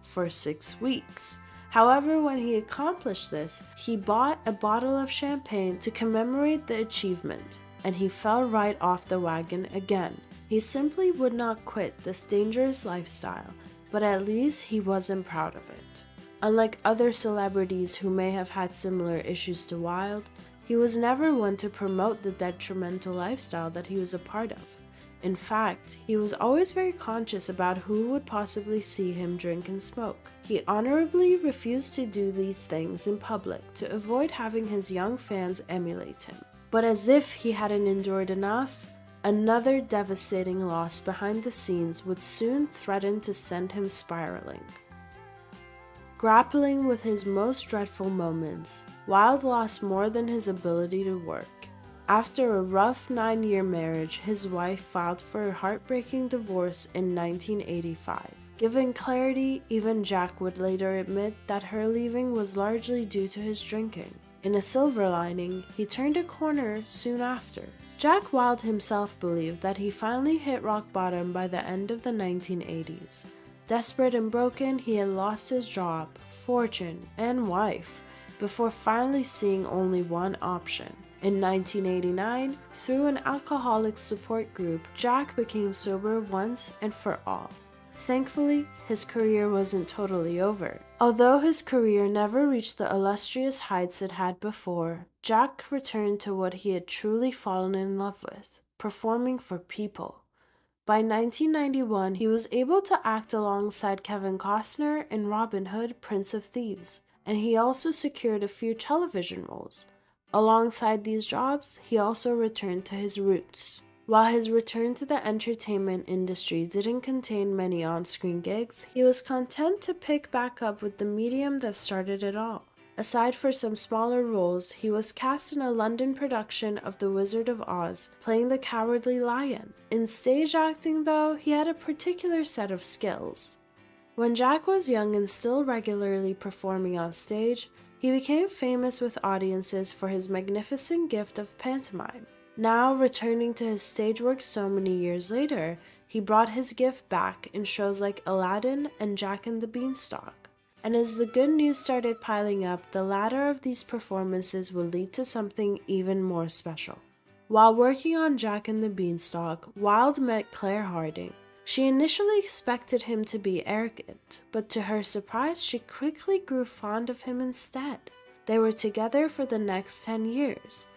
for 6 weeks. However, when he accomplished this, he bought a bottle of champagne to commemorate the achievement, and he fell right off the wagon again. He simply would not quit this dangerous lifestyle, but at least he wasn't proud of it. Unlike other celebrities who may have had similar issues to Wild, he was never one to promote the detrimental lifestyle that he was a part of. In fact, he was always very conscious about who would possibly see him drink and smoke. He honorably refused to do these things in public to avoid having his young fans emulate him. But as if he hadn't endured enough, another devastating loss behind the scenes would soon threaten to send him spiraling. Grappling with his most dreadful moments, Wild lost more than his ability to work. After a rough 9-year marriage, his wife filed for a heartbreaking divorce in 1985. Given clarity, even Jack would later admit that her leaving was largely due to his drinking. In a silver lining, he turned a corner soon after. Jack Wild himself believed that he finally hit rock bottom by the end of the 1980s. Desperate and broken, he had lost his job, fortune, and wife, before finally seeing only one option. In 1989, through an alcoholics support group, Jack became sober once and for all. Thankfully, his career wasn't totally over. Although his career never reached the illustrious heights it had before, Jack returned to what he had truly fallen in love with, performing for people. By 1991, he was able to act alongside Kevin Costner in Robin Hood, Prince of Thieves, and he also secured a few television roles. Alongside these jobs, he also returned to his roots. While his return to the entertainment industry didn't contain many on-screen gigs, he was content to pick back up with the medium that started it all. Aside for some smaller roles, he was cast in a London production of The Wizard of Oz, playing the Cowardly Lion. In stage acting, though, he had a particular set of skills. When Jack was young and still regularly performing on stage, he became famous with audiences for his magnificent gift of pantomime. Now, returning to his stage work so many years later, he brought his gift back in shows like Aladdin and Jack and the Beanstalk. And as the good news started piling up, the latter of these performances would lead to something even more special. While working on Jack and the Beanstalk, Wild met Claire Harding. She initially expected him to be arrogant, but to her surprise, she quickly grew fond of him instead. They were together for the next 10 years,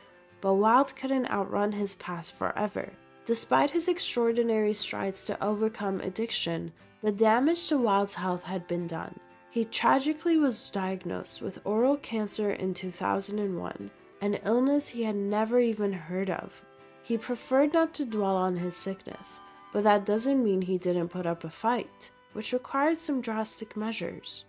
but Wild couldn't outrun his past forever. Despite his extraordinary strides to overcome addiction, the damage to Wild's health had been done. He tragically was diagnosed with oral cancer in 2001, an illness he had never even heard of. He preferred not to dwell on his sickness, but that doesn't mean he didn't put up a fight, which required some drastic measures.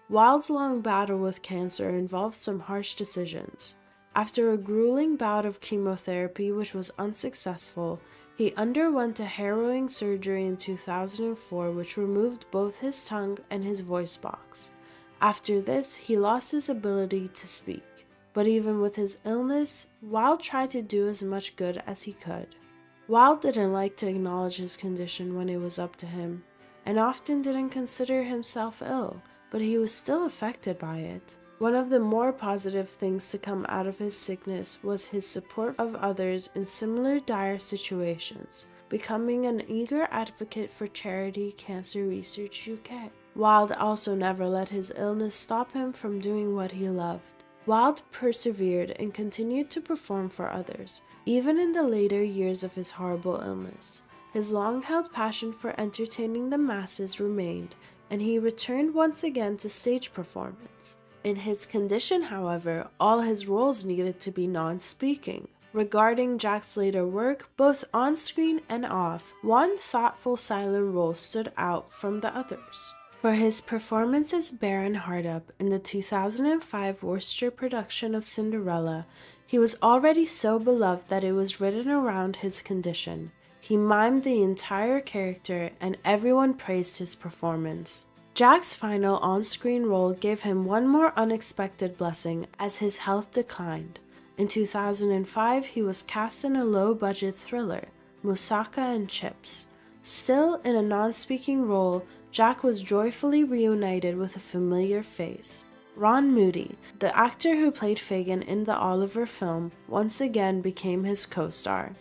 Wild's long battle with cancer involved some harsh decisions. After a grueling bout of chemotherapy which was unsuccessful, he underwent a harrowing surgery in 2004 which removed both his tongue and his voice box. After this, he lost his ability to speak. But even with his illness, Wild tried to do as much good as he could. Wild didn't like to acknowledge his condition when it was up to him, and often didn't consider himself ill, but he was still affected by it. One of the more positive things to come out of his sickness was his support of others in similar dire situations, becoming an eager advocate for charity Cancer Research UK. Wild also never let his illness stop him from doing what he loved. Wild persevered and continued to perform for others, even in the later years of his horrible illness. His long-held passion for entertaining the masses remained, and he returned once again to stage performance. In his condition, however, all his roles needed to be non-speaking. Regarding Jack's later work, both on-screen and off, one thoughtful silent role stood out from the others. For his performance as Baron Hardup in the 2005 Worcester production of Cinderella, he was already so beloved that it was written around his condition. He mimed the entire character and everyone praised his performance. Jack's final on-screen role gave him one more unexpected blessing as his health declined. In 2005, he was cast in a low-budget thriller, Moussaka and Chips. Still in a non-speaking role, Jack was joyfully reunited with a familiar face. Ron Moody, the actor who played Fagin in the Oliver film, once again became his co-star.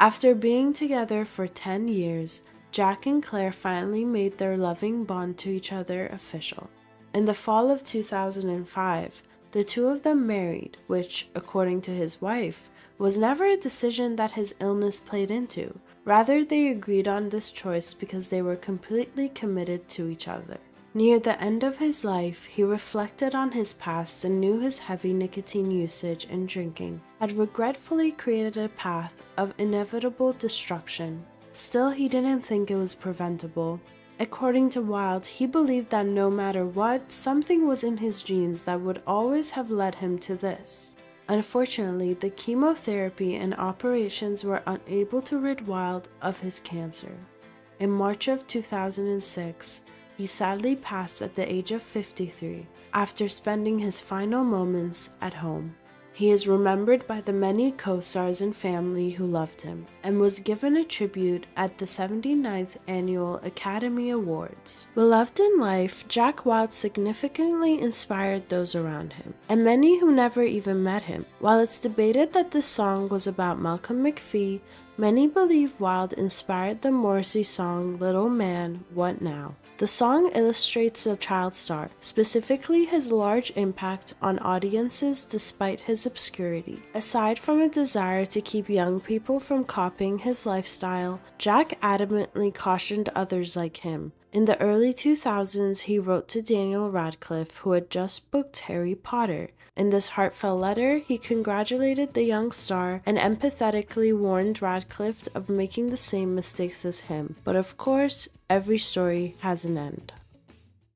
After being together for 10 years, Jack and Claire finally made their loving bond to each other official. In the fall of 2005, the two of them married, which, according to his wife, was never a decision that his illness played into. Rather, they agreed on this choice because they were completely committed to each other. Near the end of his life, he reflected on his past and knew his heavy nicotine usage and drinking had regretfully created a path of inevitable destruction. Still, he didn't think it was preventable. According to Wilde, he believed that no matter what, something was in his genes that would always have led him to this. Unfortunately, the chemotherapy and operations were unable to rid Wilde of his cancer. In March of 2006, he sadly passed at the age of 53 after spending his final moments at home. He is remembered by the many co-stars and family who loved him, and was given a tribute at the 79th Annual Academy Awards. Beloved in life, Jack Wilde significantly inspired those around him, and many who never even met him. While it's debated that this song was about Malcolm McPhee, many believe Wilde inspired the Morrissey song Little Man, What Now? The song illustrates the child star, specifically his large impact on audiences despite his obscurity. Aside from a desire to keep young people from copying his lifestyle, Jack adamantly cautioned others like him. In the early 2000s, he wrote to Daniel Radcliffe, who had just booked Harry Potter. In this heartfelt letter, he congratulated the young star and empathetically warned Radcliffe of making the same mistakes as him. But of course, every story has an end.